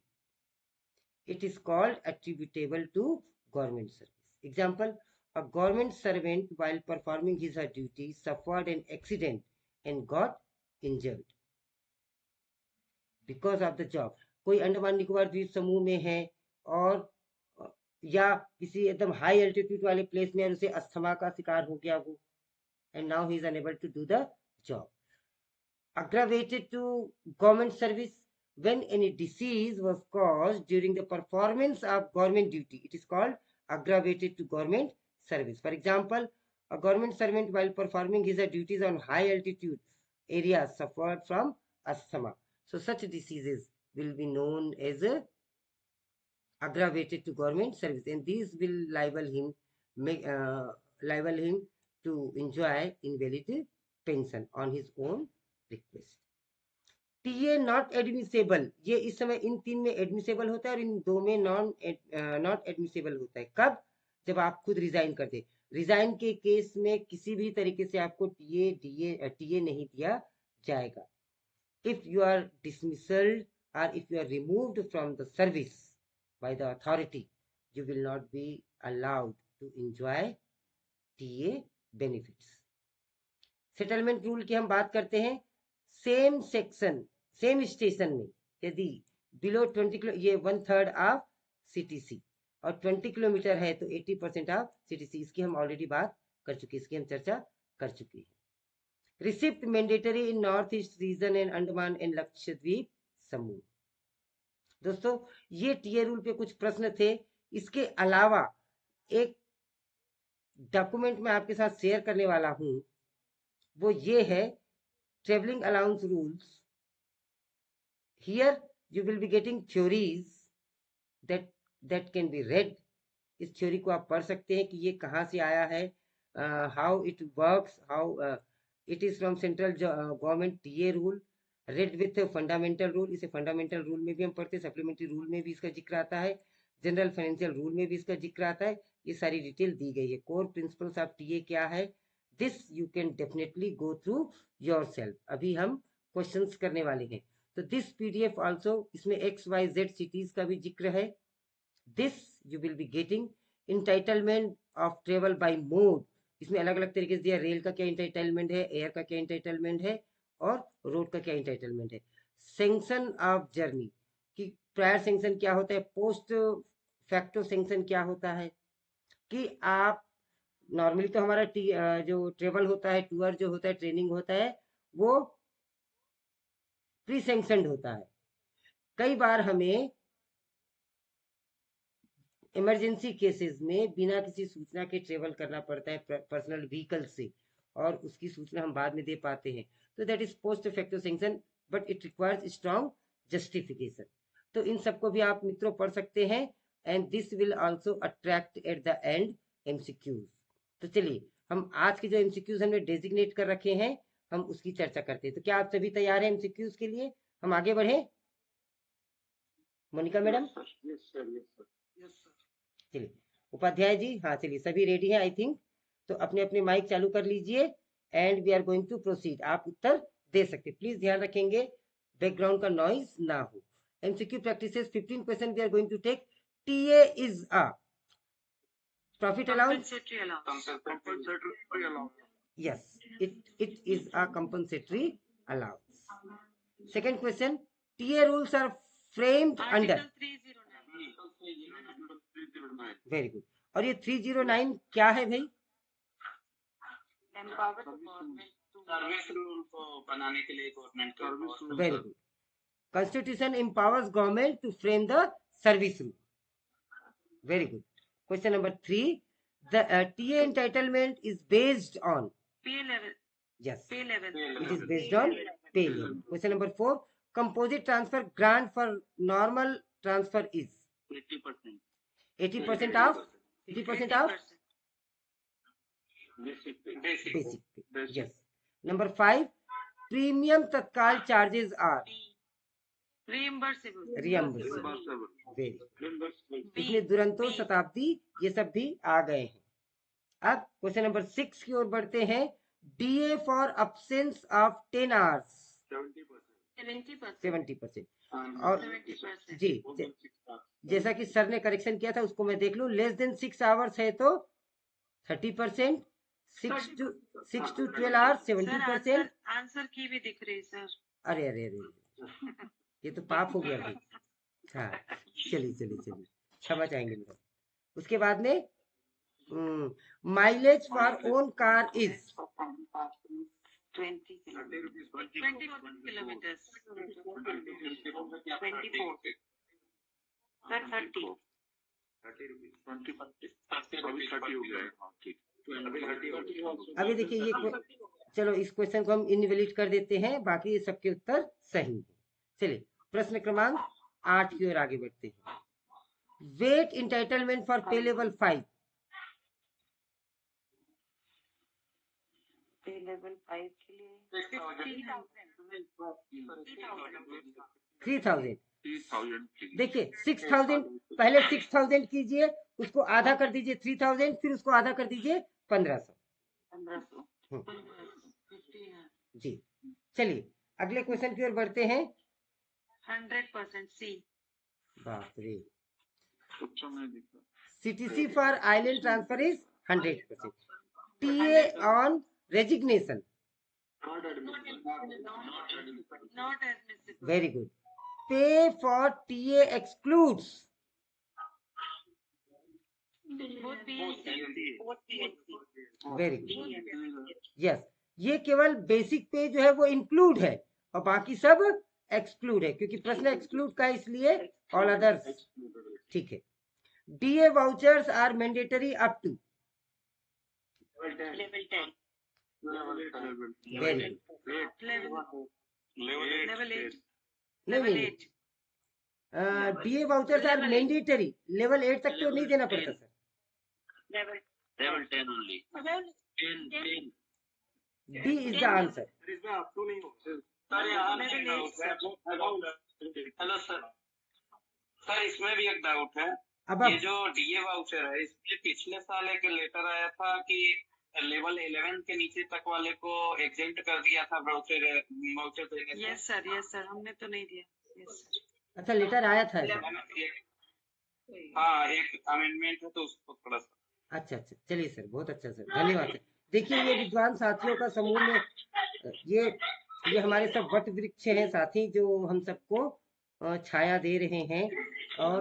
it is called attributable to government service. Example, a government servant while performing his or her duty suffered an accident and got injured because of the job। कोई अंडमान निकोबार द्वीप समूह में है और या किसी एकदम हाई एल्टीट्यूड वाले प्लेस में उसे अस्थमा का शिकार हो गया वो, and now he is unable to do the job। Aggravated to government service, when any disease was caused during the performance of government duty, it is called aggravated to government service। For example, a government servant while performing his duties on high altitude areas suffered from asthma, so such diseases will be known as aggravated to government service, and these will liable him to enjoy invalid pension on his own request. TA not admissible, ये इस समय इन 3 में एडमिसेबल होता है और इन 2 में नॉट एडमिसेबल होता है। कब? जब आप खुद रिजाइन कर दे। रिजाइन के केस में किसी भी तरीके से आपको टीए नहीं दिया जाएगा। इफ यू आर डिसमिसल्ड और if you are removed from the service by the authority, you will not be allowed to enjoy TA benefits. Settlement rule की हम बात करते हैं। सेम सेक्शन सेम स्टेशन में यदि बिलो 20 किलो, ये 1/3 ऑफ सीटीसी और 20 किलोमीटर है तो 80% ऑफ सीटीसी, इसकी हम ऑलरेडी बात कर चुके, इसकी हम चर्चा कर चुके हैं। Receipt mandatory in north east region and Andaman and Lakshadweep समूह। दोस्तों ये टीए रूल पे कुछ प्रश्न थे। इसके अलावा एक डॉक्यूमेंट मैं आपके साथ शेयर करने वाला हूं, वो ये है traveling allowance rules। Here you will be getting theories that can be read। इस थ्योरी को आप पढ़ सकते हैं कि ये कहाँ से आया है, how it works, how it is from central government TA rule read with fundamental rule। इसे फंडामेंटल रूल में भी हम पढ़ते हैं, सप्लीमेंट्री रूल में भी इसका जिक्र आता है, जनरल फाइनेंशियल रूल में भी इसका जिक्र आता है। ये सारी डिटेल दी गई है। कोर प्रिंसिपल्स ऑफ टीए क्या है, this you can definitely go through yourself. अभी हम क्वेश्चंस करने वाले हैं। तो दिस पीडीएफ आल्सो, इसमें XYZ सिटीज का भी जिक्र है। This you will be getting entitlement of travel by mode, इसमें अलग अलग तरीके से दिया, रेल का क्या इंटाइटलमेंट है, एयर का क्या इंटाइटलमेंट है और रोड का क्या इंटाइटलमेंट है। सेंक्शन ऑफ जर्नी कि प्रायर सेंक्शन क्या होता है, पोस्ट फैक्टो सेंक्शन क्या होता है, कि आप नॉर्मली तो हमारा जो ट्रेवल होता है, टूर जो होता है, ट्रेनिंग होता है, वो प्री सैंक्शनड होता है। कई बार हमें इमरजेंसी केसेस में बिना किसी सूचना के ट्रेवल करना पड़ता है पर्सनल व्हीकल से, और उसकी सूचना हम बाद में दे पाते हैं, तो that is post effective sanction, but it requires strong justification. तो इन सबको भी आप मित्रों पढ़ सकते हैं, and this will also attract at the end MCQs. तो चलिए हम आज के जो एमसीक्यूज हमने डेजिग्नेट कर रखे हैं, हम उसकी चर्चा करते हैं। तो क्या आप सभी तैयार हैं एमसीक्यूज के लिए? हम आगे बढ़े, मोनिका मैडम? चलिए ऊपर उपाध्याय जी, हाँ चलिए सभी रेडी हैं आई थिंक, तो अपने अपने माइक चालू कर लीजिए and we are going to proceed. आप उत्तर दे सकते, प्लीज ध्यान रखेंगे बैकग्राउंड का नॉइज ना हो। MCQ practices 15 question we are going to take. TA is a profit allowance? compensatory allowance. Yes, it is a compensatory allowance. Second question, TA rules are framed under? Article 309. Very good. और ये 309 क्या है भाई? Empower the government to service rule को बनाने के लिए गवर्नमेंट को Very good. Constitution empowers government to frame the service rule. Very good. Question number 3, the TA entitlement is based on? pay level. Yes, Pay level. it is based on pay level. Question number 4, composite transfer grant for normal transfer is? 80%. 80% of? 80% of? Basic. Basic. Yes. Number 5, premium tatkal charges are? Reimbursable. Reimbursable. Very good. B. इसमें दुरंतो, B. शताब्दी, ये सब भी आ गए हैं। अब क्वेश्चन नंबर 6 की ओर बढ़ते हैं। DA for absence of 10 hours? 70%. 70%. और 70%. जी, जैसा कि सर ने करेक्शन किया था उसको मैं देख लूं, लेस देन 6 आवर्स है तो 30%, 6 to 12 आवर्स 70%। आंसर की भी दिख रही सर। अरे अरे अरे, ये तो पाप हो गया भाई। हाँ चलिए क्षमा चाहेंगे मेरा। उसके बाद में mileage for own car is? 20 kilometers. 24. Sir, 30. 30 हो गया। अभी देखिए ये चलो इस क्वेश्चन को हम इनवैलिड कर देते हैं, बाकी ये सबके उत्तर सही है। चलिए प्रश्न क्रमांक 8 की ओर आगे बढ़ते हैं। What entitlement for pay level 5? Pay level 5 के लिए 3000। देखिए 6000, पहले 6000 कीजिए, उसको आधा कर दीजिए 3000, फिर उसको आधा कर दीजिए 1500। 1500। जी चलिए अगले क्वेश्चन की ओर बढ़ते हैं। 100% सी। बाप रे, CTC for island transfer is 100%। TA on resignation? Not admissible. Very good. Pay for TA excludes? Both B and C. Very good. Yes, ये केवल बेसिक पे जो है वो इंक्लूड है और बाकी सब एक्सक्लूड है, क्योंकि प्रश्न एक्सक्लूड का इसलिए ऑल अदर्स। ठीक है। DA vouchers are mandatory up to? Level 10. Very good. Level 8. नहीं DA vouchers are mandatory, level 8 तक तो नहीं देना पड़ता sir. Level Level 10 only. 10. D is the answer. Hello sir, इसमें भी एक डाउट है। अब ये जो DA वाउचर है, इसमें पिछले साल एक लेटर आया था कि लेवल 11 के नीचे तक वाले को एग्जेंट कर दिया था वाउचर देने से। यस सर हमने तो नहीं दिया। Yes sir. अच्छा लेटर आया था ऐसा? हाँ एक अमेंडमेंट है तो उसको थोड़ा सा। अच्छा चलिए सर, बहुत अच्छा सर, धन्यवाद सर। देखिए ये विद्वान साथियों का समूह में ये हमारे सब वट वृक्ष हैं साथी, जो हम सबको छाया दे रहे हैं और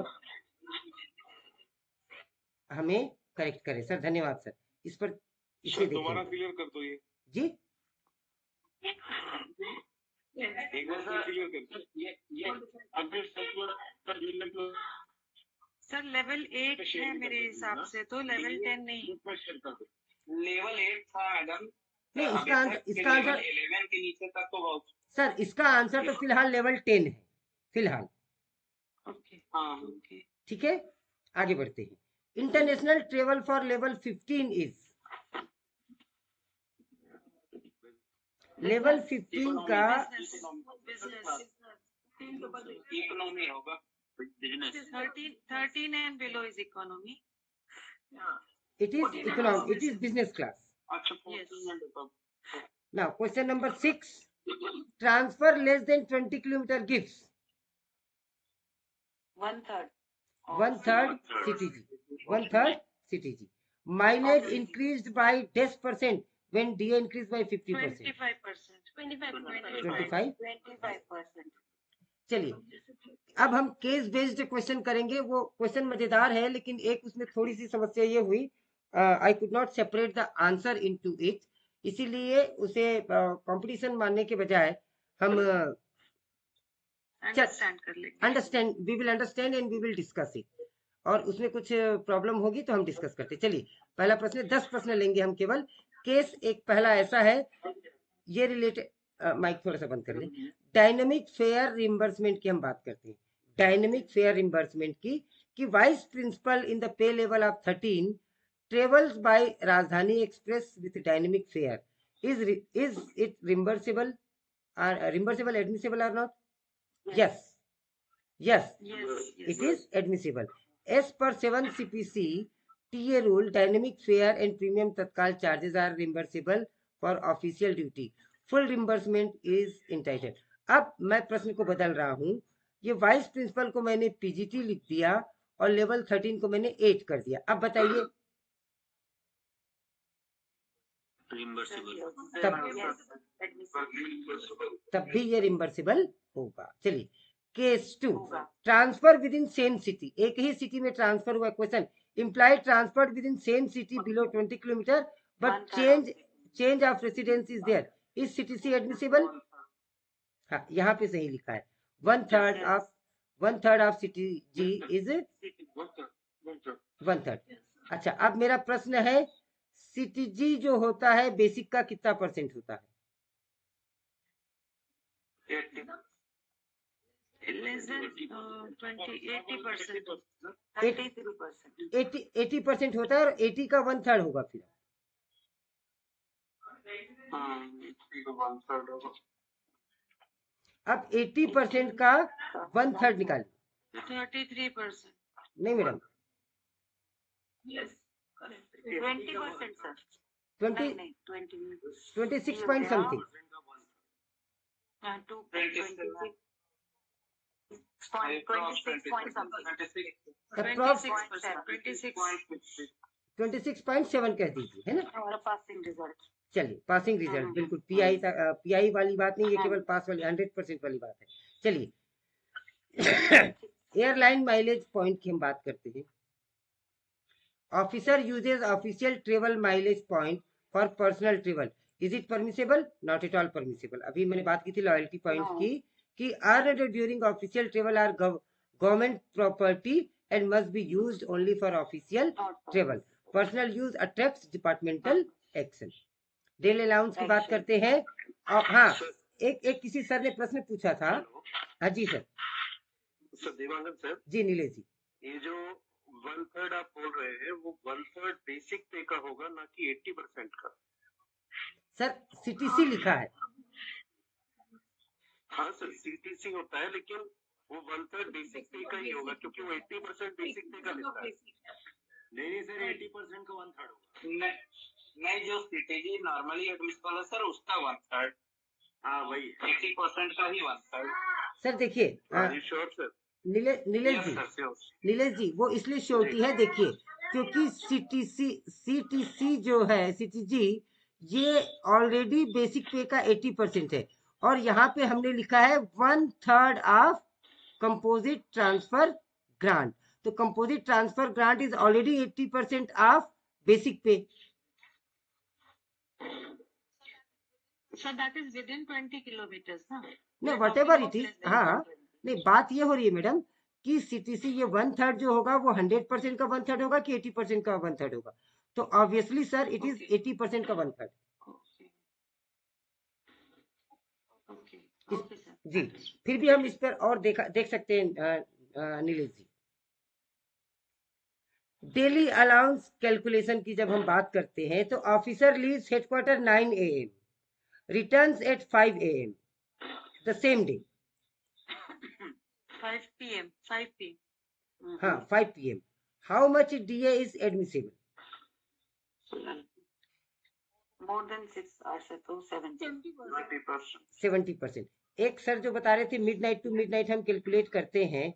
हमें करेक्ट करें। सर धन्यवाद सर, इस पर इसे दोबारा देखिए क्लियर कर दो ये जी। एक बार क्लियर कर दो। सर लेवल 8 है मेरे हिसाब से, तो लेवल 10 नहीं। लेवल 8 था मैडम। नहीं इसका आंसर 11 के नीचे तक तो बहुत। सर इसका आंसर तो फिलहाल लेवल 10 है फिलहाल। ओके हाँ ओके ठीक है, आगे बढ़ते हैं। International travel for level 15 is? Level 15 का बिजनेस इकोनॉमी होगा। Business 13 and below is economy. It is economic. It is business class. अच्छा Yes. 14 and above. Now, question number 6. Transfer less than 20 kilometer gives 1/3. 1/3 CTG. 1/3 CTG. Mileage increased by dash percent when DA increased by 50%. 25%. 25. 25%. चलिए, अब हम केस बेस्ड क्वेश्चन करेंगे. वो क्वेश्चन मजेदार है, लेकिन एक उसमें थोड़ी सी समस्या ये हुई, आई could not separate the answer into it. इसीलिए उसे कंपटीशन मानने के बजाय हम अंडरस्टैंड कर लेंगे. Understand, we will understand and we will discuss it. और उसमें कुछ प्रॉब्लम होगी तो हम डिस्कस करते. चलिए, पहला प्रश्न, 10 प्रश्न लेंगे हम केवल. केस एक पहला ऐसा है, ये रिलेटेड, माइक थोड़ा सा बंद कर लें. डायनेमिक फेयर रिम्बर्समेंट की हम बात करते हैं. डायनेमिक फेयर रिम्बर्समेंट की कि vice principal in the pay level of 13 travels by Rajdhani Express with dynamic fare. Is it reimbursable admissible or not? Yes. Yes. It is admissible. As per 7 CPC TA rule, dynamic fare and premium tatkal charges are reimbursable for official duty. Full reimbursement is entitled. अब मैं प्रश्न को बदल रहा हूं. ये वाइस प्रिंसिपल को मैंने पीजीटी लिख दिया और लेवल 13 को मैंने 8 कर दिया. अब बताइए, तब भी ये रिम्बर्सिबल होगा. चलिए, case 2. Transfer within same city. एक ही सिटी में ट्रांसफर हुआ. Question, implied transfer within same city below 20 kilometre but change of residence is there. Is CTC admissible? हाँ, यहाँ पे सही लिखा है. 1/3 ऑफ सिटी जी इज 1/3. अच्छा, अब मेरा प्रश्न है, सीटीजी जो होता है बेसिक का कितना परसेंट होता है? Less than 80%. 80% होता है और 80 का 1/3 होगा. फिर अब 80% का 1/3 निकालिए. 33%. नहीं मैडम, 20%, sir. 20 नहीं, 20. 26 point something. 26 point something. Approx 26. 26.7 कह दीजिए, है ना. हमारा पासिंग रिजल्ट. चलिए, पासिंग रिजल्ट, बिल्कुल पीआई वाली बात नहीं, ये केवल पास वाली 100% वाली बात है. चलिए, एयरलाइन माइलेज पॉइंट की हम बात करते हैं. Officer uses official travel mileage point for personal travel. Is it permissible? Not at all permissible. अभी मैंने बात की थी लॉयल्टी पॉइंट की कि earned during official travel are government property and must be used only for official travel. Personal use attracts departmental action. Daily allowance की बात करते हैं. और हाँ, एक किसी सर ने प्रश्न पूछा था. हाँ जी सर. देवानंद सर जी, नीलेश जी, ये जो 1/3 आप बोल रहे हैं वो 1/3 बेसिक पे का होगा ना कि 80% का? सर सीटीसी लिखा है. हाँ सर, सीटीसी होता है, लेकिन वो 1/3 बेसिक पे का ही होगा क्योंकि वो 80% बेसिक पे का लेता है. नहीं सर, 80% का 1/3 होगा. नहीं, जो सीटीजी नॉर्मली एडमिसिबल है सर, उसका 1/3. हाँ वही 80% का ही 1/3. सर देखिए, श्योर सर. नीलेश जी, वो इसलिए श्योरिटी है, देखिए, क्योंकि सीटीसी जो है, सीटीजी, ये ऑलरेडी बेसिक पे का 80% है और यहाँ पे हमने लिखा है 1/3 ऑफ कंपोजिट ट्रांसफर ग्रांट. तो composite transfer grant is already 80% of basic पे. So that is within 20 kilometers, ना? नहीं, वट एवर इट इज. हाँ, नहीं, बात ये हो रही है मैडम कि सीटीसी ये 1/3 जो होगा वो 100% का 1/3 होगा कि 80% का 1/3 होगा. तो ऑब्वियसली सर इट इज 80% का 1/3. जी, फिर भी हम इस पर और देख सकते हैं नीलेश जी. डेली अलाउंस कैलकुलेशन की जब हम बात करते हैं तो officer leaves headquarter 9 AM, returns at 5 AM the same day. 5 PM. हाँ, 5 PM. How much DA is admissible? More than 6 hours है तो 70 20%. 70%। एक सर जो बता रहे थे मिडनाइट टू मिडनाइट हम कैलकुलेट करते हैं,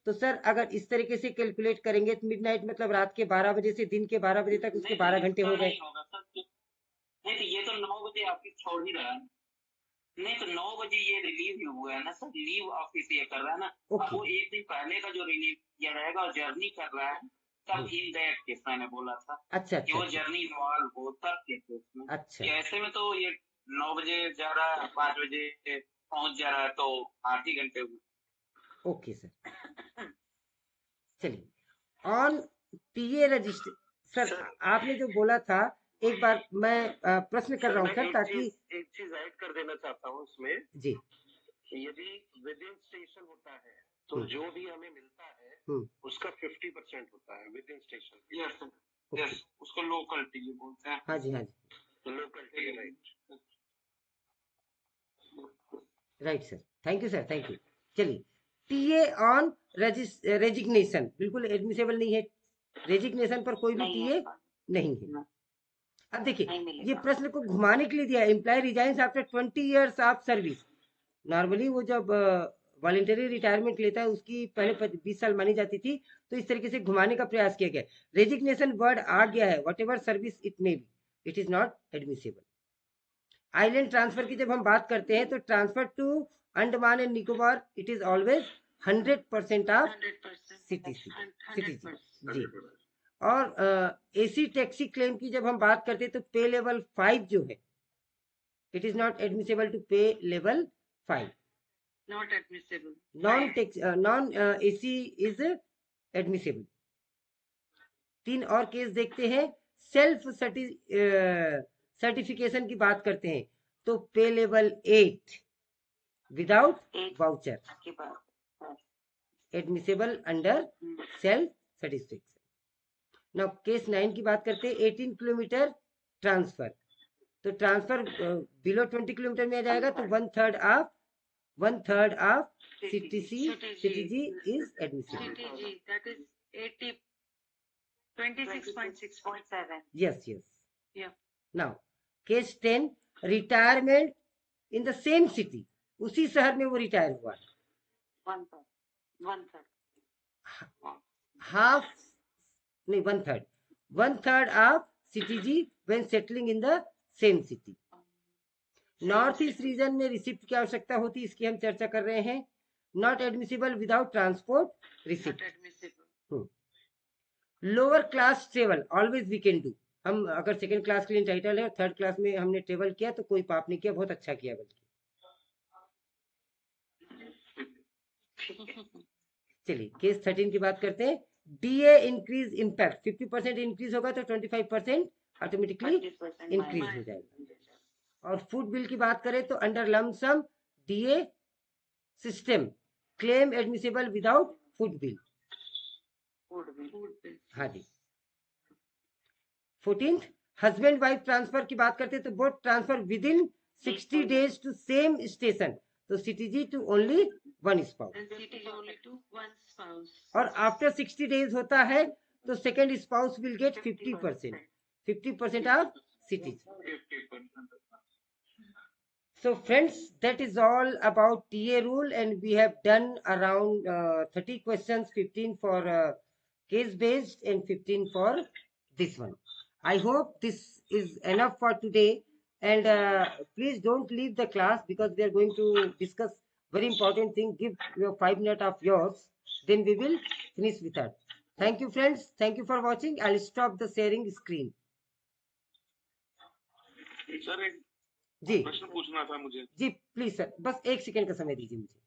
तो सर अगर इस तरीके से कैलकुलेट करेंगे तो मिडनाइट मतलब रात के 12 बजे से दिन के 12 बजे तक उसके 12 घंटे हो गए। नहीं होगा सर, नहीं तो ये तो 9 बजे आपकी छोड़ ही रहा है, नहीं तो 9 बजे ये रिलीव ही हुआ है ना सर, लीव ऑफिस ये कर रहा है ना। ओके। अब वो एक दिन पहले का जो रिलीव किया रहेगा और जर्नी कर रहा है तब इन दैट केस मैंने बोला था अच्छा कि अच्छा वो अच्छा जर्नी इन्वॉल्व हो तब के केस में। अच्छा ये ऐसे में तो ये 9 बजे जा रहा है, 5 बजे पहुंच जा रहा है तो 8 ही घंटे हुए। Okay sir. चलिए on TA register sir, sir. आपने जो बोला था एक बार मैं प्रश्न कर रहा हूँ सर, ताकि एक चीज ऐड कर देना चाहता हूँ उसमें, जी यदि विद इन स्टेशन होता है तो जो भी हमें मिलता है उसका 50% होता है विद इन स्टेशन। यस सर, यस, उसको लोकल टीए बोलते हैं। हाँ जी हाँ जी local TA, right. Right sir, thank you sir, thank you. चलिए टीए ऑन रेजिग्नेशन बिल्कुल एडमिसेबल नहीं है, रेजिग्नेशन पर कोई भी नहीं टीए है, नहीं है। नहीं। अब देखिए नहीं ये मिलेगा। प्रश्न को घुमाने के लिए दिया है, employee resigns after 20 years of service. Normally वो जब वॉलेंटरी रिटायरमेंट लेता है उसकी पहले 20 साल मानी जाती थी, तो इस तरीके से घुमाने का प्रयास किया गया। रेजिग्नेशन वर्ड आ गया है, whatever service it may be, it is not admissible. Island transfer की जब हम बात करते हैं तो transfer to Andaman and Nicobar it is always 100% of 100% citizen जी। और एसी टैक्सी क्लेम की जब हम बात करते हैं तो पे लेवल 5 जो है, it is not admissible to pay level 5। Not admissible. Non AC is admissible. 3 और केस देखते हैं। सेल्फ सर्टिफिकेशन की बात करते हैं तो पे लेवल 8 विदाउट वाउचर के बाद admissible under self certification. Now case 9 की बात करते हैं। 18 किलोमीटर ट्रांसफर, तो ट्रांसफर बिलो 20 किलोमीटर में आ जाएगा तो 1/3 of CTG is admissible. CTG that is 80 26.6.7. Yes, yes. Yeah. Now, case 10, retirement in the same city. उसी शहर में वो रिटायर हुआ है। 1/3 हाफ नहीं 1/3 of CTG when settling in the same city. North east region में रिसिप्ट की आवश्यकता होती है, इसकी हम चर्चा कर रहे हैं। Not admissible without transport receipt. Lower class travel always we can do. हम अगर सेकंड क्लास के लिए टाइटल है, थर्ड क्लास में हमने ट्रेवल किया तो कोई पाप नहीं किया, बहुत अच्छा किया बल्कि। चलिए केस 13 की बात करते हैं। डीए इंक्रीज इम्पैक्ट 50% इंक्रीज होगा तो 25% ऑटोमेटिकली इंक्रीज हो जाएगा। और फूड बिल की बात करें तो under lump sum DA system claim admissible without food bill. हाँ जी। 14th हस्बैंड वाइफ ट्रांसफर की बात करते हैं तो both transfer within 60 days to same station, तो CTG to only one spouse. और आफ्टर 60 डेज होता है तो second spouse will get 50% of CTG। So friends, that is all about TA rule, and we have done around 30 questions, 15 for case based and 15 for this one. I hope this is enough for today, and please don't leave the class because we are going to discuss very important thing. Give your 5 minutes of yours, then we will finish with that. Thank you friends, thank you for watching. I'll stop the sharing screen. Sir एक जी प्रश्न पूछना था मुझे। जी प्लीज सर, बस 1 सेकंड का समय दीजिए मुझे,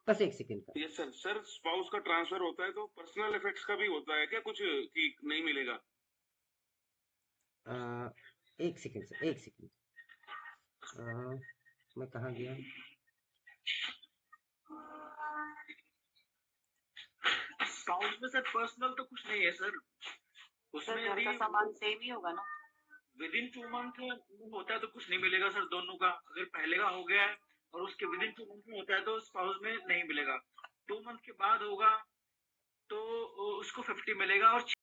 बस 1 सेकंड का। Yes sir. सर स्पाउस का ट्रांसफर होता है तो पर्सनल इफेक्ट्स का भी होता है क्या कुछ कि नहीं मिलेगा? 1 सेकंड सर, 1 सेकंड। मैं कहाँ गया? स्पाउस में सर पर्सनल तो कुछ नहीं है सर, उसमें घर का सामान सेम ही होगा ना। विद इन 2 मंथ होता है तो कुछ नहीं मिलेगा सर दोनों का। अगर पहले का हो गया है और उसके विद इन 2 मंथ में होता है तो स्पाउस में नहीं मिलेगा। 2 मंथ के बाद होगा तो उसको 50 मिलेगा और